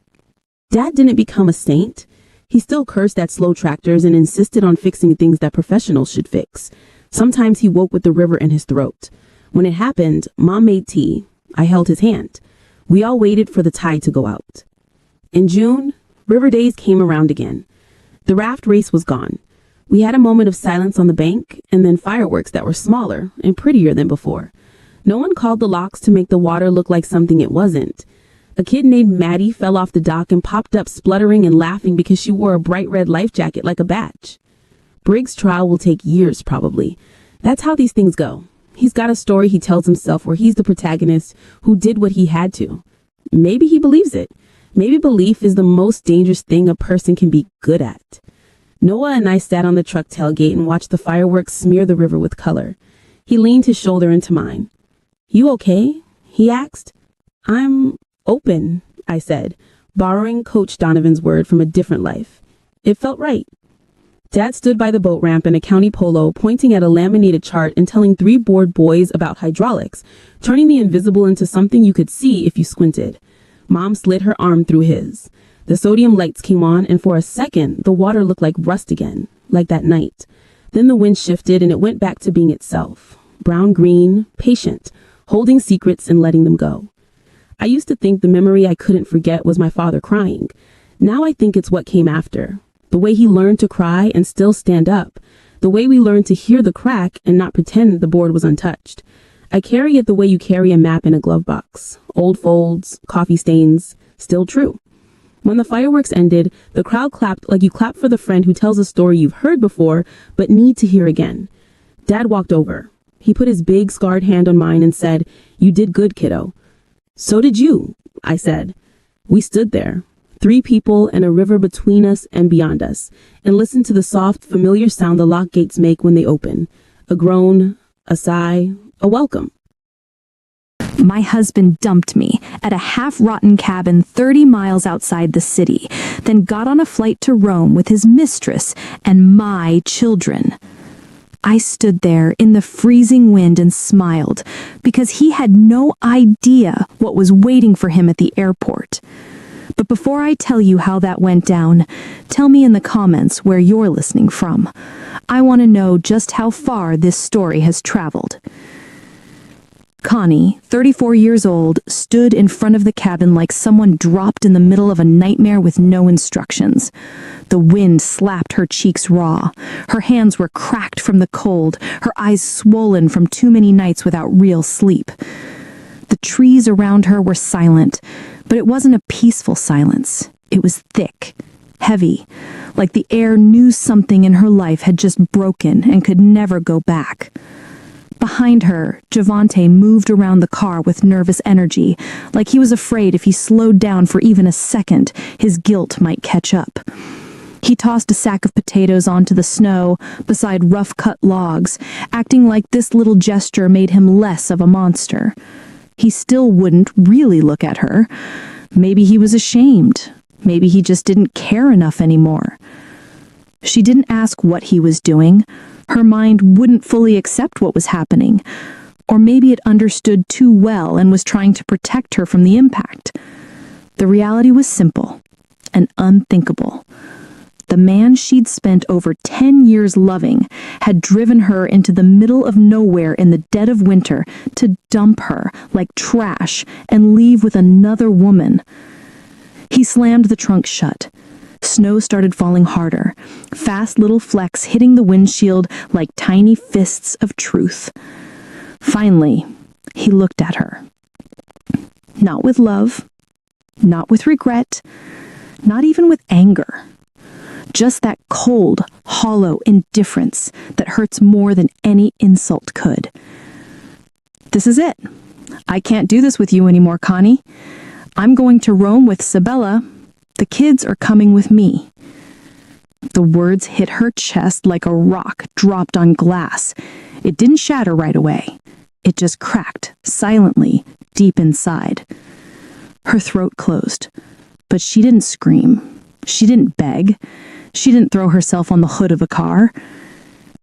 Dad didn't become a saint. He still cursed at slow tractors and insisted on fixing things that professionals should fix. Sometimes he woke with the river in his throat. When it happened, Mom made tea. I held his hand. We all waited for the tide to go out. In June, River Days came around again. The raft race was gone. We had a moment of silence on the bank, and then fireworks that were smaller and prettier than before. No one called the locks to make the water look like something it wasn't. A kid named Maddie fell off the dock and popped up spluttering and laughing because she wore a bright red life jacket like a badge. Briggs' trial will take years, probably. That's how these things go. He's got a story he tells himself where he's the protagonist who did what he had to. Maybe he believes it. Maybe belief is the most dangerous thing a person can be good at. Noah and I sat on the truck tailgate and watched the fireworks smear the river with color. He leaned his shoulder into mine. You okay? He asked. I'm open, I said, borrowing Coach Donovan's word from a different life. It felt right. Dad stood by the boat ramp in a county polo, pointing at a laminated chart and telling 3 bored boys about hydraulics, turning the invisible into something you could see if you squinted. Mom slid her arm through his. The sodium lights came on, and for a second, the water looked like rust again, like that night. Then the wind shifted, and it went back to being itself. Brown-green, patient, holding secrets and letting them go. I used to think the memory I couldn't forget was my father crying. Now I think it's what came after. the way he learned to cry and still stand up, the way we learned to hear the crack and not pretend the board was untouched. I carry it the way you carry a map in a glove box. Old folds, coffee stains, still true. When the fireworks ended, the crowd clapped like you clap for the friend who tells a story you've heard before but need to hear again. Dad walked over. He put his big scarred hand on mine and said, "You did good, kiddo." "So did you," I said. We stood there, 3 people and a river between us and beyond us, and listened to the soft, familiar sound the lock gates make when they open. A groan, a sigh, a welcome. My husband dumped me at a half-rotten cabin 30 miles outside the city, then got on a flight to Rome with his mistress and my children. I stood there in the freezing wind and smiled because he had no idea what was waiting for him at the airport. But before I tell you how that went down, tell me in the comments where you're listening from. I want to know just how far this story has traveled. Connie, 34 years old, stood in front of the cabin like someone dropped in the middle of a nightmare with no instructions. The wind slapped her cheeks raw. Her hands were cracked from the cold, her eyes swollen from too many nights without real sleep. The trees around her were silent, but it wasn't a peaceful silence. It was thick, heavy, like the air knew something in her life had just broken and could never go back. Behind her, Javante moved around the car with nervous energy, like he was afraid if he slowed down for even a second, his guilt might catch up. He tossed a sack of potatoes onto the snow beside rough-cut logs, acting like this little gesture made him less of a monster. He still wouldn't really look at her. Maybe he was ashamed. Maybe he just didn't care enough anymore. She didn't ask what he was doing. Her mind wouldn't fully accept what was happening. Or maybe it understood too well and was trying to protect her from the impact. The reality was simple and unthinkable. The man she'd spent over 10 years loving had driven her into the middle of nowhere in the dead of winter to dump her like trash and leave with another woman. He slammed the trunk shut. Snow started falling harder, fast little flecks hitting the windshield like tiny fists of truth. Finally, he looked at her. Not with love, not with regret, not even with anger. Just that cold, hollow indifference that hurts more than any insult could. "This is it. I can't do this with you anymore, Connie. I'm going to Rome with Sabella. The kids are coming with me." The words hit her chest like a rock dropped on glass. It didn't shatter right away. It just cracked, silently, deep inside. Her throat closed, but she didn't scream. She didn't beg. She didn't throw herself on the hood of a car.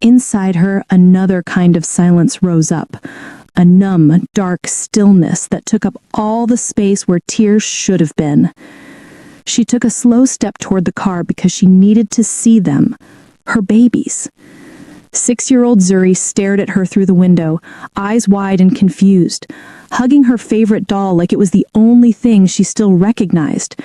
Inside her, another kind of silence rose up. A numb, dark stillness that took up all the space where tears should have been. She took a slow step toward the car because she needed to see them, her babies. 6-year-old Zuri stared at her through the window, eyes wide and confused, hugging her favorite doll like it was the only thing she still recognized.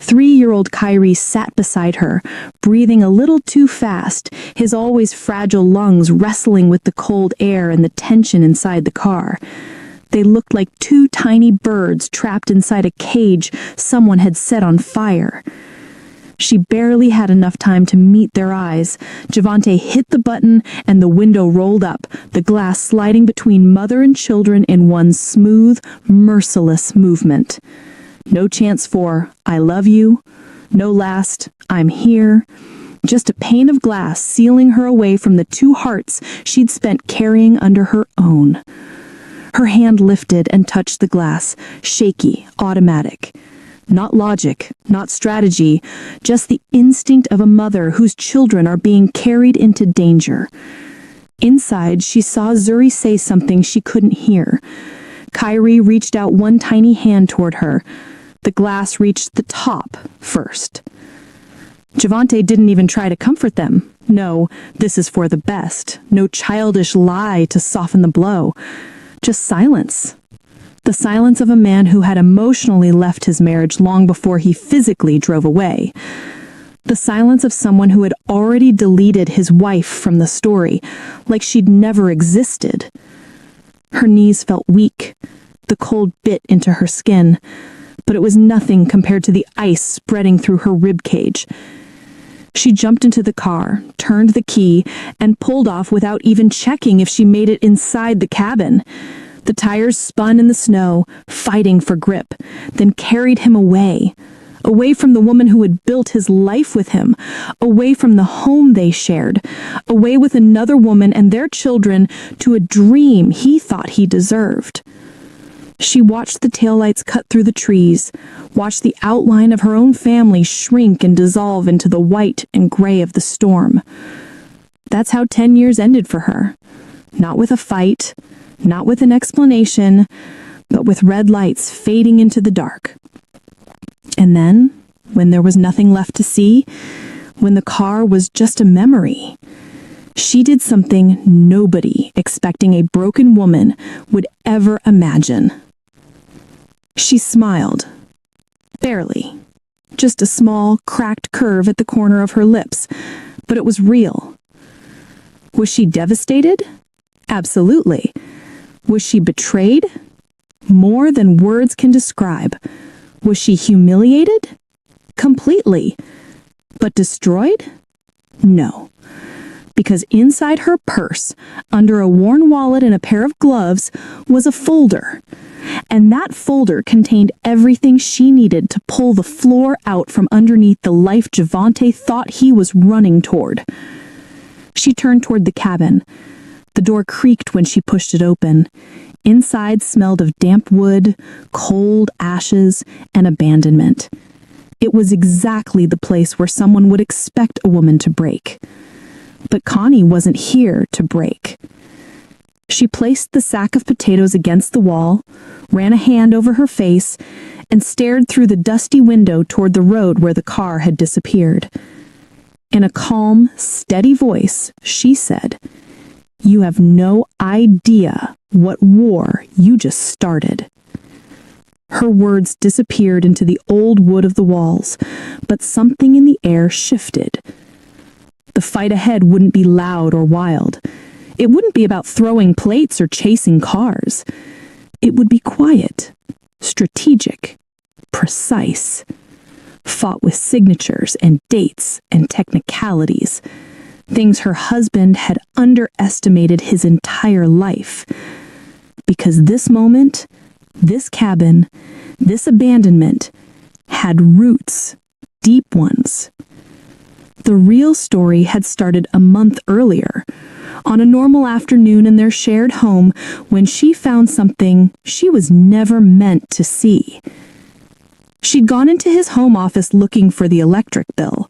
3-year-old Kyrie sat beside her, breathing a little too fast, his always fragile lungs wrestling with the cold air and the tension inside the car. They looked like 2 tiny birds trapped inside a cage someone had set on fire. She barely had enough time to meet their eyes. Javante hit the button and the window rolled up, the glass sliding between mother and children in one smooth, merciless movement. No chance for, "I love you," no last, "I'm here." Just a pane of glass sealing her away from the 2 hearts she'd spent carrying under her own. Her hand lifted and touched the glass, shaky, automatic. Not logic, not strategy, just the instinct of a mother whose children are being carried into danger. Inside, she saw Zuri say something she couldn't hear. Kyrie reached out one tiny hand toward her. The glass reached the top first. Javante didn't even try to comfort them. No, this is for the best. No childish lie to soften the blow. Just silence. The silence of a man who had emotionally left his marriage long before he physically drove away. The silence of someone who had already deleted his wife from the story, like she'd never existed. Her knees felt weak. The cold bit into her skin, but it was nothing compared to the ice spreading through her rib cage. She jumped into the car, turned the key, and pulled off without even checking if she made it inside the cabin. The tires spun in the snow, fighting for grip, then carried him away from the woman who had built his life with him, away from the home they shared, away with another woman and their children to a dream he thought he deserved. She watched the taillights cut through the trees, watched the outline of her own family shrink and dissolve into the white and gray of the storm. That's how 10 years ended for her. Not with a fight, not with an explanation, but with red lights fading into the dark. And then, when there was nothing left to see, when the car was just a memory, she did something nobody expecting a broken woman would ever imagine. She smiled. Barely. Just a small, cracked curve at the corner of her lips, but it was real. Was she devastated? Absolutely. Was she betrayed? More than words can describe. Was she humiliated? Completely. But destroyed? No. Because inside her purse, under a worn wallet and a pair of gloves, was a folder. And that folder contained everything she needed to pull the floor out from underneath the life Javante thought he was running toward. She turned toward the cabin. The door creaked when she pushed it open. Inside smelled of damp wood, cold ashes, and abandonment. It was exactly the place where someone would expect a woman to break. But Connie wasn't here to break. She placed the sack of potatoes against the wall, ran a hand over her face, and stared through the dusty window toward the road where the car had disappeared. In a calm, steady voice, she said, "You have no idea what war you just started." Her words disappeared into the old wood of the walls, but something in the air shifted. The fight ahead wouldn't be loud or wild. It wouldn't be about throwing plates or chasing cars. It would be quiet, strategic, precise, fought with signatures and dates and technicalities, things her husband had underestimated his entire life. Because this moment, this cabin, this abandonment had roots, deep ones. The real story had started a month earlier, on a normal afternoon in their shared home when she found something she was never meant to see. She'd gone into his home office looking for the electric bill.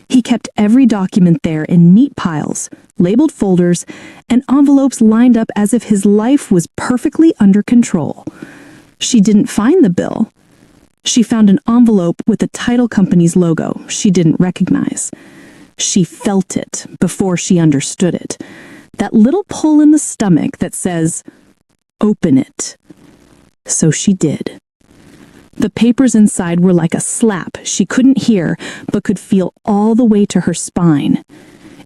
He kept every document there in neat piles, labeled folders, and envelopes lined up as if his life was perfectly under control. She didn't find the bill. She found an envelope with the title company's logo she didn't recognize. She felt it before she understood it. That little pull in the stomach that says, "Open it." So she did. The papers inside were like a slap she couldn't hear but could feel all the way to her spine.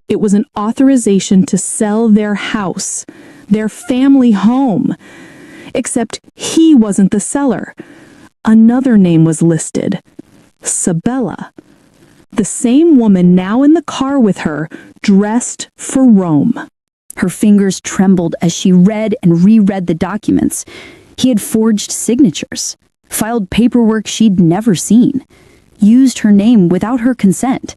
It was an authorization to sell their house, their family home. Except he wasn't the seller. Another name was listed. Sabella. The same woman now in the car with her, dressed for Rome. Her fingers trembled as she read and reread the documents. He had forged signatures, filed paperwork she'd never seen, used her name without her consent.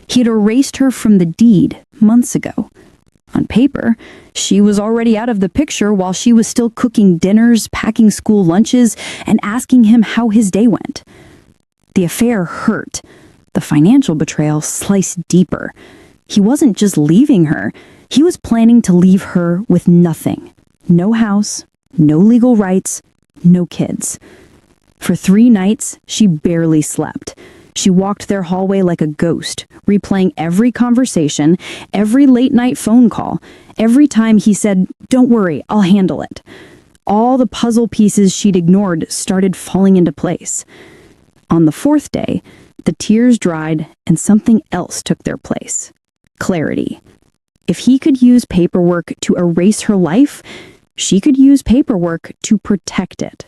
He had erased her from the deed months ago. On paper, she was already out of the picture while she was still cooking dinners, packing school lunches, and asking him how his day went. The affair hurt. The financial betrayal sliced deeper. He wasn't just leaving her. He was planning to leave her with nothing. No house, no legal rights, no kids. For 3 nights, she barely slept. She walked their hallway like a ghost, replaying every conversation, every late-night phone call, every time he said, "Don't worry, I'll handle it." All the puzzle pieces she'd ignored started falling into place. On the 4th day, The tears dried and something else took their place. Clarity. If he could use paperwork to erase her life, she could use paperwork to protect it.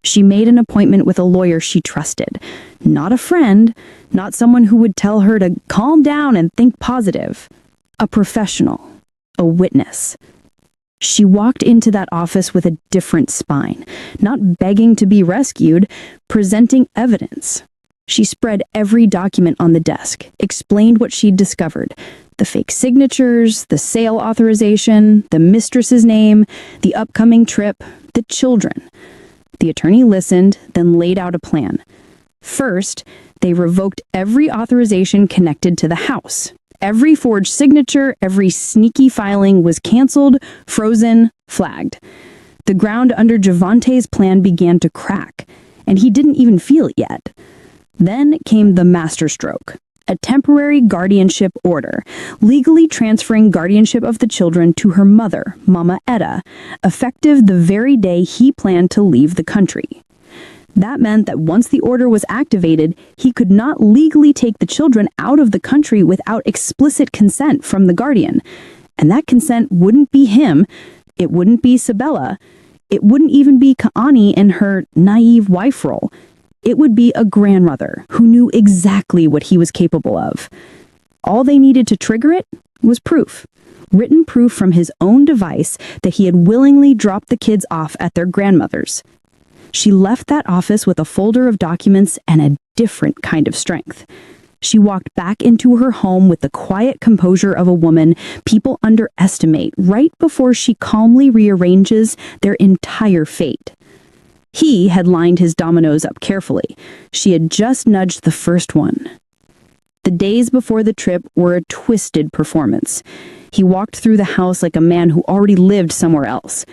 She made an appointment with a lawyer she trusted. Not a friend, not someone who would tell her to calm down and think positive. A professional, a witness. She walked into that office with a different spine, not begging to be rescued, presenting evidence. She spread every document on the desk, explained what she'd discovered. The fake signatures, the sale authorization, the mistress's name, the upcoming trip, the children. The attorney listened, then laid out a plan. First, they revoked every authorization connected to the house. Every forged signature, every sneaky filing was canceled, frozen, flagged. The ground under Javante's plan began to crack, and he didn't even feel it yet. Then came the masterstroke, a temporary guardianship order, legally transferring guardianship of the children to her mother, Mama Etta, effective the very day he planned to leave the country. That meant that once the order was activated, he could not legally take the children out of the country without explicit consent from the guardian. And that consent wouldn't be him, it wouldn't be Sabella, it wouldn't even be Kaani in her naive wife role. It would be a grandmother who knew exactly what he was capable of. All they needed to trigger it was proof. Written proof from his own device that he had willingly dropped the kids off at their grandmother's. She left that office with a folder of documents and a different kind of strength. She walked back into her home with the quiet composure of a woman people underestimate right before she calmly rearranges their entire fate. He had lined his dominoes up carefully. She had just nudged the first one. The days before the trip were a twisted performance. He walked through the house like a man who already lived somewhere else,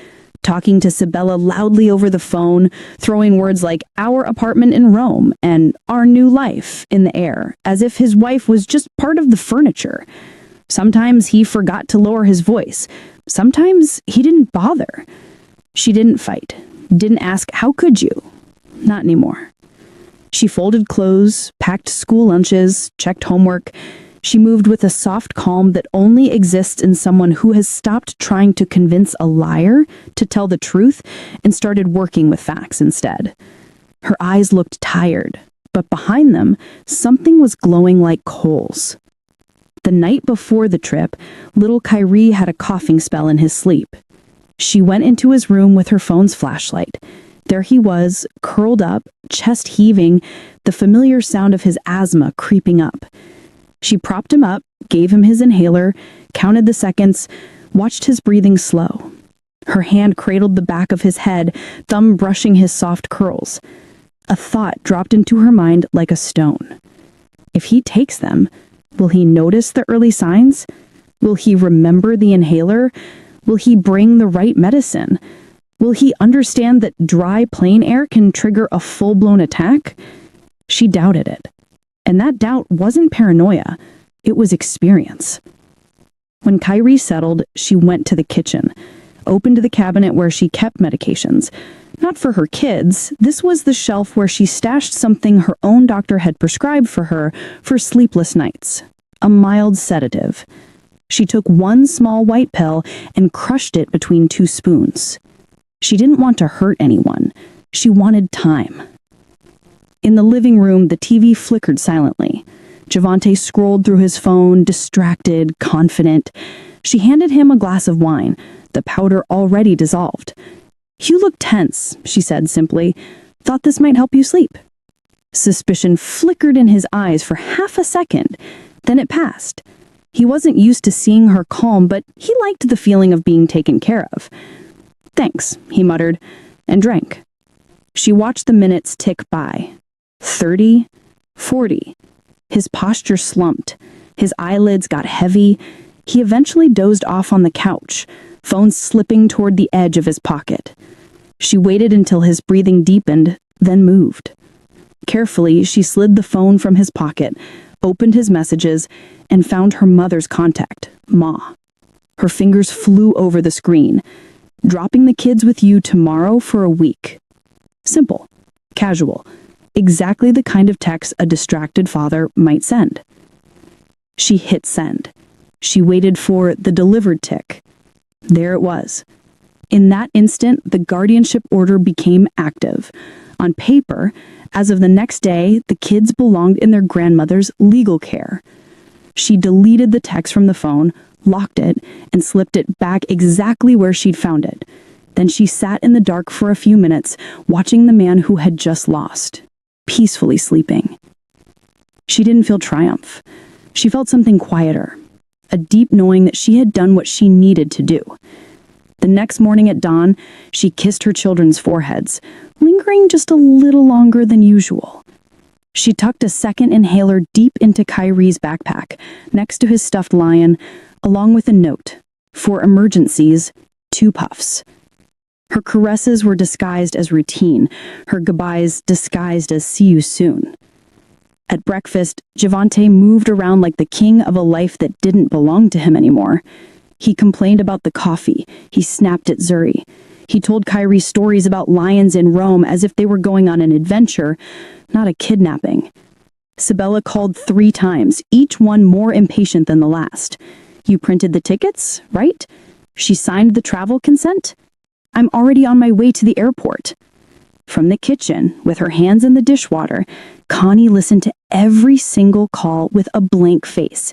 talking to Sabella loudly over the phone, throwing words like our apartment in Rome and our new life in the air, as if his wife was just part of the furniture. Sometimes he forgot to lower his voice. Sometimes he didn't bother. She didn't fight, didn't ask, how could you? Not anymore. She folded clothes, packed school lunches, checked homework. She moved with a soft calm that only exists in someone who has stopped trying to convince a liar to tell the truth and started working with facts instead. Her eyes looked tired, but behind them, something was glowing like coals. The night before the trip, little Kyrie had a coughing spell in his sleep. She went into his room with her phone's flashlight. There he was, curled up, chest heaving, the familiar sound of his asthma creeping up. She propped him up, gave him his inhaler, counted the seconds, watched his breathing slow. Her hand cradled the back of his head, thumb brushing his soft curls. A thought dropped into her mind like a stone. If he takes them, will he notice the early signs? Will he remember the inhaler? Will he bring the right medicine? Will he understand that dry, plain air can trigger a full-blown attack? She doubted it. And that doubt wasn't paranoia, it was experience. When Kyrie settled, she went to the kitchen, opened the cabinet where she kept medications. Not for her kids, this was the shelf where she stashed something her own doctor had prescribed for her for sleepless nights. A mild sedative. She took one small white pill and crushed it between 2 spoons. She didn't want to hurt anyone. She wanted time. In the living room, the TV flickered silently. Javante scrolled through his phone, distracted, confident. She handed him a glass of wine, the powder already dissolved. "You look tense," she said simply. "Thought this might help you sleep." Suspicion flickered in his eyes for half a second, then it passed. He wasn't used to seeing her calm, but he liked the feeling of being taken care of. "Thanks," he muttered, and drank. She watched the minutes tick by. 30, 40. His posture slumped. His eyelids got heavy. He eventually dozed off on the couch, phone slipping toward the edge of his pocket. She waited until his breathing deepened, then moved. Carefully, she slid the phone from his pocket, opened his messages, and found her mother's contact, Ma. Her fingers flew over the screen. "Dropping the kids with you tomorrow for a week." Simple. Casual. exactly the kind of text a distracted father might send. She hit send. She waited for the delivered tick. There it was. In that instant, the guardianship order became active. On paper, as of the next day, the kids belonged in their grandmother's legal care. She deleted the text from the phone, locked it, and slipped it back exactly where she'd found it. Then she sat in the dark for a few minutes, watching the man who had just lost, peacefully sleeping. She didn't feel triumph. She felt something quieter, a deep knowing that she had done what she needed to do. The next morning at dawn, she kissed her children's foreheads, lingering just a little longer than usual. She tucked a second inhaler deep into Kyrie's backpack, next to his stuffed lion, along with a note, for emergencies, 2 puffs. Her caresses were disguised as routine, her goodbyes disguised as see you soon. At breakfast, Javante moved around like the king of a life that didn't belong to him anymore. He complained about the coffee. He snapped at Zuri. He told Kyrie stories about lions in Rome as if they were going on an adventure, not a kidnapping. Sabella called 3 times, each one more impatient than the last. You printed the tickets, right? She signed the travel consent? I'm already on my way to the airport. From the kitchen, with her hands in the dishwater, Connie listened to every single call with a blank face.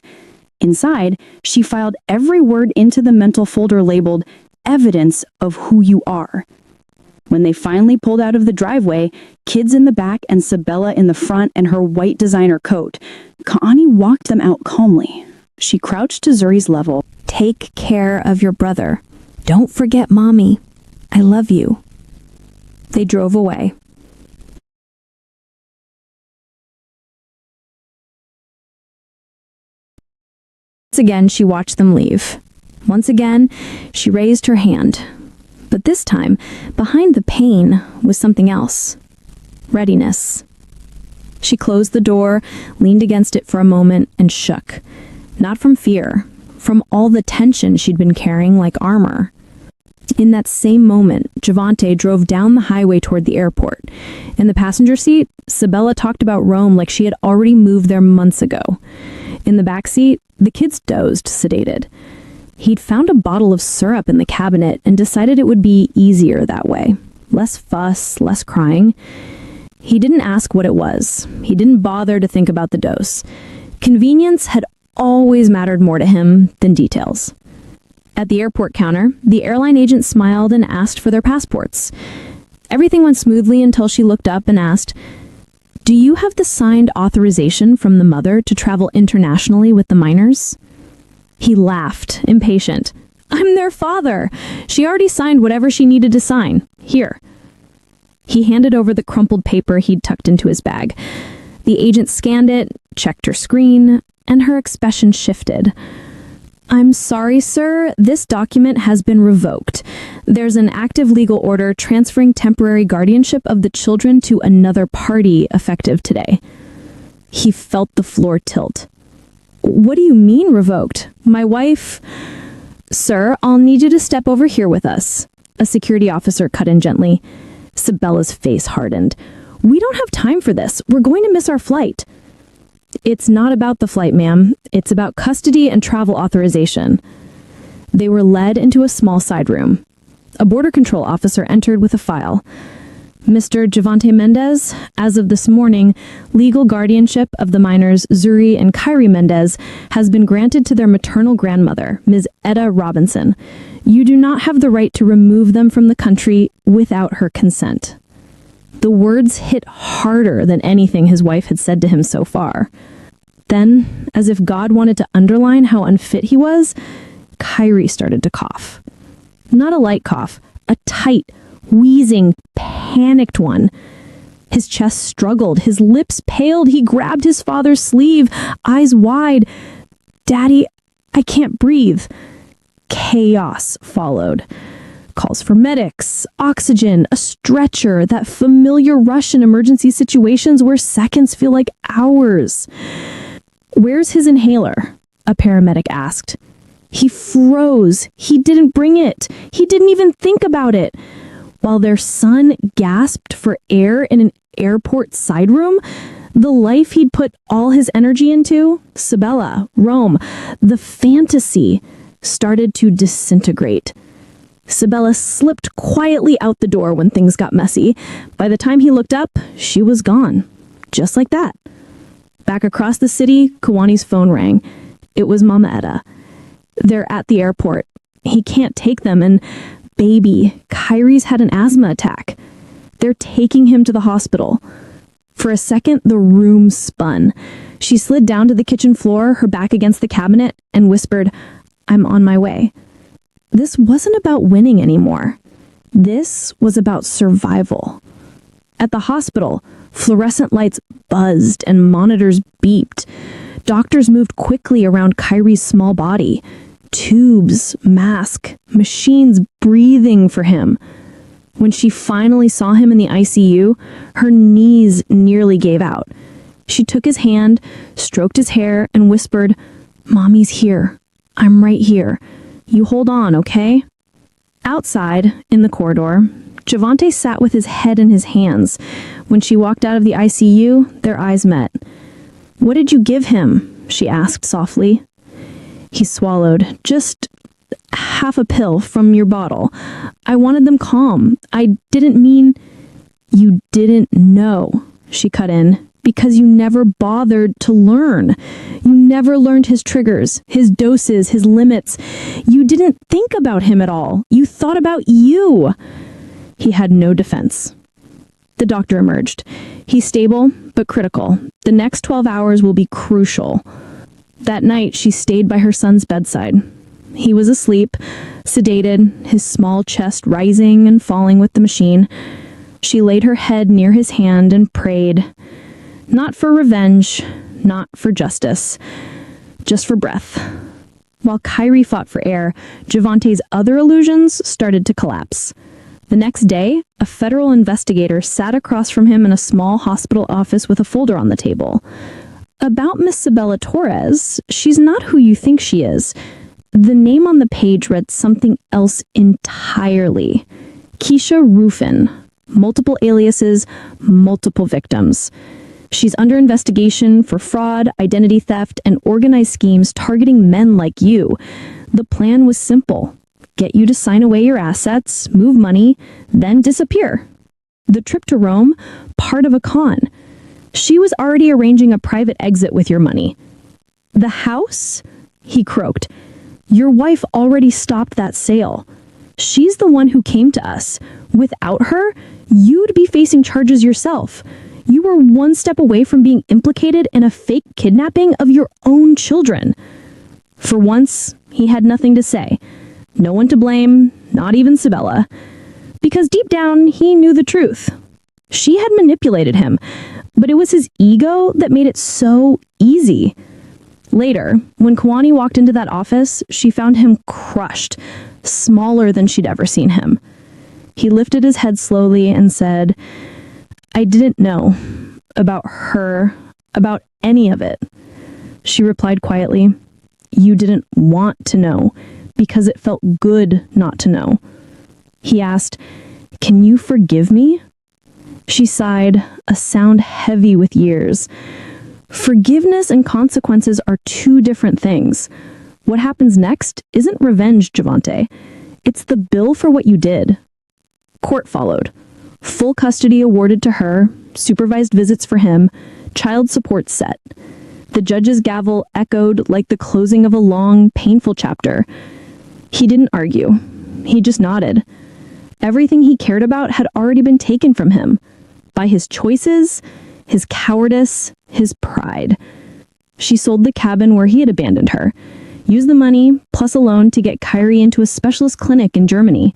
Inside, she filed every word into the mental folder labeled evidence of who you are. When they finally pulled out of the driveway, kids in the back and Sabella in the front and her white designer coat, Connie walked them out calmly. She crouched to Zuri's level. Take care of your brother. Don't forget Mommy. I love you. They drove away. Once again, she watched them leave. Once again, she raised her hand. But this time, behind the pain was something else. Readiness. She closed the door, leaned against it for a moment, and shook. Not from fear, from all the tension she'd been carrying like armor. In that same moment, Javante drove down the highway toward the airport. In the passenger seat, Sabella talked about Rome like she had already moved there months ago. In the back seat, the kids dozed, sedated. He'd found a bottle of syrup in the cabinet and decided it would be easier that way. Less fuss, less crying. He didn't ask what it was. He didn't bother to think about the dose. Convenience had always mattered more to him than details. At the airport counter, the airline agent smiled and asked for their passports. Everything went smoothly until she looked up and asked, "Do you have the signed authorization from the mother to travel internationally with the minors?" He laughed, impatient. "I'm their father. She already signed whatever she needed to sign. Here." He handed over the crumpled paper he'd tucked into his bag. The agent scanned it, checked her screen, and her expression shifted. "I'm sorry, sir. This document has been revoked. There's an active legal order transferring temporary guardianship of the children to another party effective today." He felt the floor tilt. "What do you mean revoked? My wife—" "Sir, I'll need you to step over here with us." A security officer cut in gently. Sabella's face hardened. "We don't have time for this. We're going to miss our flight." "It's not about the flight, ma'am. It's about custody and travel authorization." They were led into a small side room. A border control officer entered with a file. "Mr. Javante Mendez, as of this morning, legal guardianship of the minors Zuri and Kyrie Mendez has been granted to their maternal grandmother, Ms. Etta Robinson. You do not have the right to remove them from the country without her consent." The words hit harder than anything his wife had said to him so far. Then, as if God wanted to underline how unfit he was, Kyrie started to cough. Not a light cough, a tight, wheezing, panicked one. His chest struggled, his lips paled, he grabbed his father's sleeve, eyes wide. "Daddy, I can't breathe." Chaos followed. Calls for medics, oxygen, a stretcher, that familiar rush in emergency situations where seconds feel like hours. "Where's his inhaler?" a paramedic asked. He froze. He didn't bring it. He didn't even think about it. while their son gasped for air in an airport side room. The life he'd put all his energy into, Sabella, Rome, the fantasy, started to disintegrate. Sabella slipped quietly out the door when things got messy. By the time he looked up, she was gone. Just like that. Back across the city, Kawani's phone rang. It was Mama Etta. They're at the airport. He can't take them, and baby, Kyrie's had an asthma attack. They're taking him to the hospital. For a second, the room spun. She slid down to the kitchen floor, her back against the cabinet, and whispered, "I'm on my way." This wasn't about winning anymore. This was about survival. At the hospital, fluorescent lights buzzed and monitors beeped. Doctors moved quickly around Kyrie's small body. Tubes, mask, machines breathing for him. When she finally saw him in the ICU, her knees nearly gave out. She took his hand, stroked his hair, and whispered, "Mommy's here. I'm right here. You hold on, okay?" Outside, in the corridor, Javante sat with his head in his hands. When she walked out of the ICU, their eyes met. "What did you give him?" she asked softly. He swallowed, "Just half a pill from your bottle. I wanted them calm. I didn't mean..." "You didn't know," she cut in, "because you never bothered to learn. You never learned his triggers, his doses, his limits. You didn't think about him at all. You thought about you." He had no defense. The doctor emerged. "He's stable, but critical. The next 12 hours will be crucial." That night, she stayed by her son's bedside. He was asleep, sedated, his small chest rising and falling with the machine. She laid her head near his hand and prayed. Not for revenge, not for justice, just for breath. While Kyrie fought for air, Javante's other illusions started to collapse. The next day, a federal investigator sat across from him in a small hospital office with a folder on the table. "About Miss Sabella Torres, she's not who you think she is." The name on the page read something else entirely. Keisha Rufin. Multiple aliases, multiple victims. She's under investigation for fraud, identity theft, and organized schemes targeting men like you. The plan was simple. Get you to sign away your assets, move money, then disappear. The trip to Rome, part of a con. She was already arranging a private exit with your money. "The house?" he croaked. "Your wife already stopped that sale. She's the one who came to us. Without her, you'd be facing charges yourself. You were one step away from being implicated in a fake kidnapping of your own children." For once, he had nothing to say. No one to blame, not even Sabella. Because deep down, he knew the truth. She had manipulated him, but it was his ego that made it so easy. Later, when Kawani walked into that office, she found him crushed, smaller than she'd ever seen him. He lifted his head slowly and said, "I didn't know about her, about any of it." She replied quietly, "You didn't want to know because it felt good not to know." He asked, "Can you forgive me?" She sighed, a sound heavy with years. Forgiveness and consequences are two different things. What happens next isn't revenge, Javante. It's the bill for what you did. Court followed. Full custody awarded to her, supervised visits for him, child support set. The judge's gavel echoed like the closing of a long, painful chapter. He didn't argue. He just nodded. Everything he cared about had already been taken from him. By his choices, his cowardice, his pride. She sold the cabin where he had abandoned her. Used the money, plus a loan, to get Kyrie into a specialist clinic in Germany.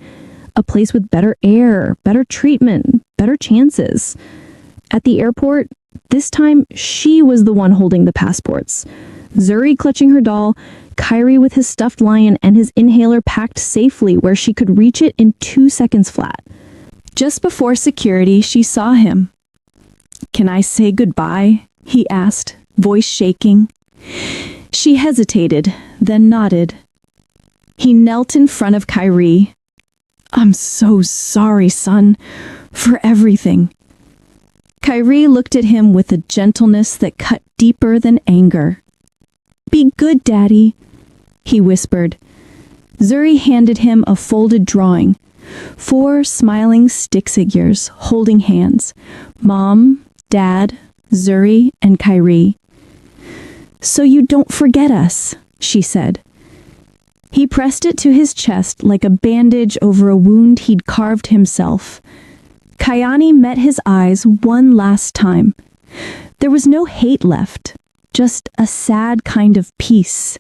A place with better air, better treatment, better chances. At the airport, this time she was the one holding the passports. Zuri clutching her doll, Kyrie with his stuffed lion and his inhaler packed safely where she could reach it in 2 seconds flat. Just before security, she saw him. "Can I say goodbye?" he asked, voice shaking. She hesitated, then nodded. He knelt in front of Kyrie. I'm so sorry, son, for everything. Kyrie looked at him with a gentleness that cut deeper than anger. Be good, Daddy, he whispered. Zuri handed him a folded drawing. 4 smiling stick figures holding hands. Mom, Dad, Zuri, and Kyrie. So you don't forget us, she said. He pressed it to his chest like a bandage over a wound he'd carved himself. Kayani met his eyes one last time. There was no hate left, just a sad kind of peace.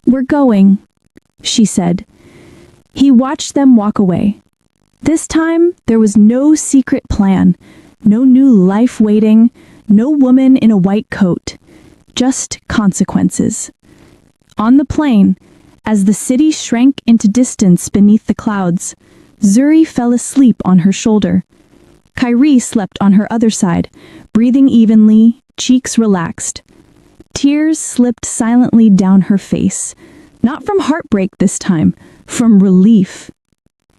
We're going, she said. He watched them walk away. This time, there was no secret plan, no new life waiting, no woman in a white coat, just consequences. On the plane, as the city shrank into distance beneath the clouds, Zuri fell asleep on her shoulder. Kyrie slept on her other side, breathing evenly, cheeks relaxed. Tears slipped silently down her face, not from heartbreak this time, from relief.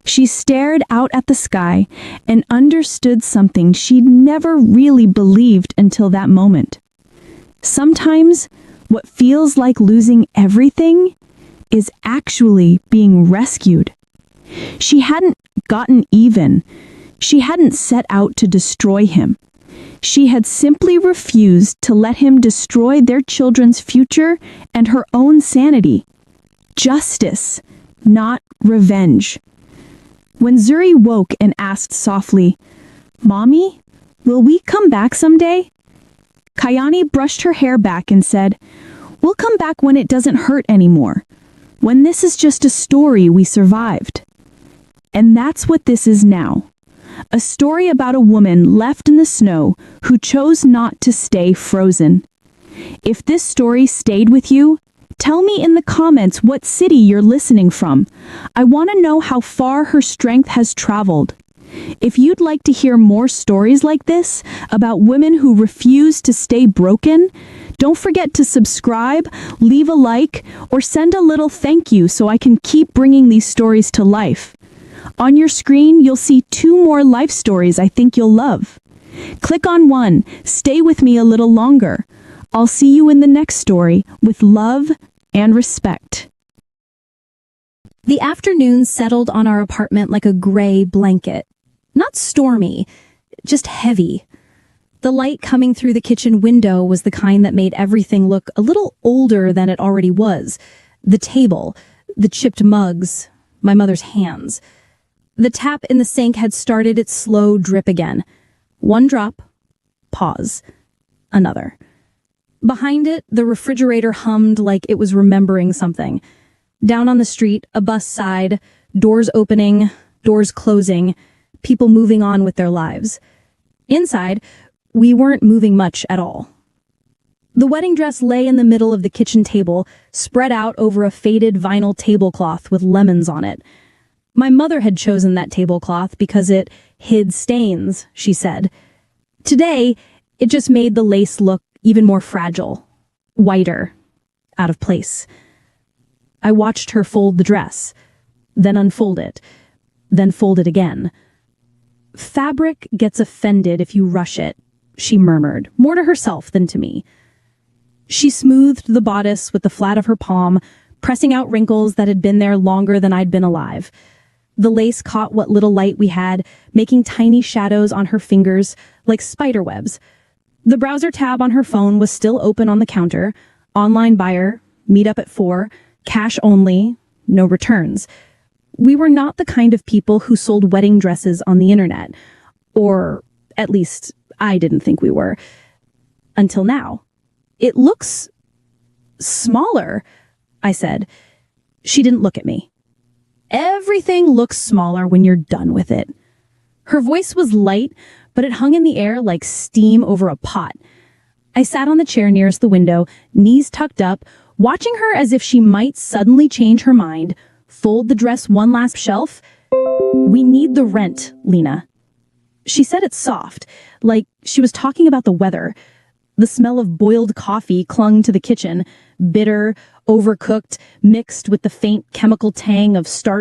She stared out at the sky and understood something she'd never really believed until that moment. Sometimes, what feels like losing everything is actually being rescued. She hadn't gotten even. She hadn't set out to destroy him. She had simply refused to let him destroy their children's future and her own sanity. Justice, not revenge. When Zuri woke and asked softly, "Mommy, will we come back someday?" Kayani brushed her hair back and said, "We'll come back when it doesn't hurt anymore. When this is just a story we survived." And that's what this is now. A story about a woman left in the snow who chose not to stay frozen. If this story stayed with you, tell me in the comments what city you're listening from. I want to know how far her strength has traveled. If you'd like to hear more stories like this about women who refuse to stay broken, don't forget to subscribe, leave a like, or send a little thank you so I can keep bringing these stories to life. On your screen, you'll see 2 more life stories I think you'll love. Click on one, stay with me a little longer. I'll see you in the next story with love and respect. The afternoon settled on our apartment like a gray blanket. Not stormy, just heavy. The light coming through the kitchen window was the kind that made everything look a little older than it already was. The table, the chipped mugs, my mother's hands. The tap in the sink had started its slow drip again. 1 drop, pause, another. Behind it, the refrigerator hummed like it was remembering something. Down on the street, a bus sighed, doors opening, doors closing, people moving on with their lives. Inside, we weren't moving much at all. The wedding dress lay in the middle of the kitchen table, spread out over a faded vinyl tablecloth with lemons on it. My mother had chosen that tablecloth because it hid stains, she said. Today, it just made the lace look even more fragile, whiter, out of place. I watched her fold the dress, then unfold it, then fold it again. Fabric gets offended if you rush it, she murmured, more to herself than to me. She smoothed the bodice with the flat of her palm, pressing out wrinkles that had been there longer than I'd been alive. The lace caught what little light we had, making tiny shadows on her fingers, like spider webs. The browser tab on her phone was still open on the counter. Online buyer, meet up at 4, cash only, no returns. We were not the kind of people who sold wedding dresses on the internet. Or, at least, I didn't think we were. Until now. It looks smaller, I said. She didn't look at me. Everything looks smaller when you're done with it. Her voice was light, but it hung in the air like steam over a pot. I sat on the chair nearest the window, knees tucked up, watching her as if she might suddenly change her mind, fold the dress one last shelf. "We need the rent, Lena." She said it soft, like she was talking about the weather. The smell of boiled coffee clung to the kitchen, bitter, overcooked, mixed with the faint chemical tang of starch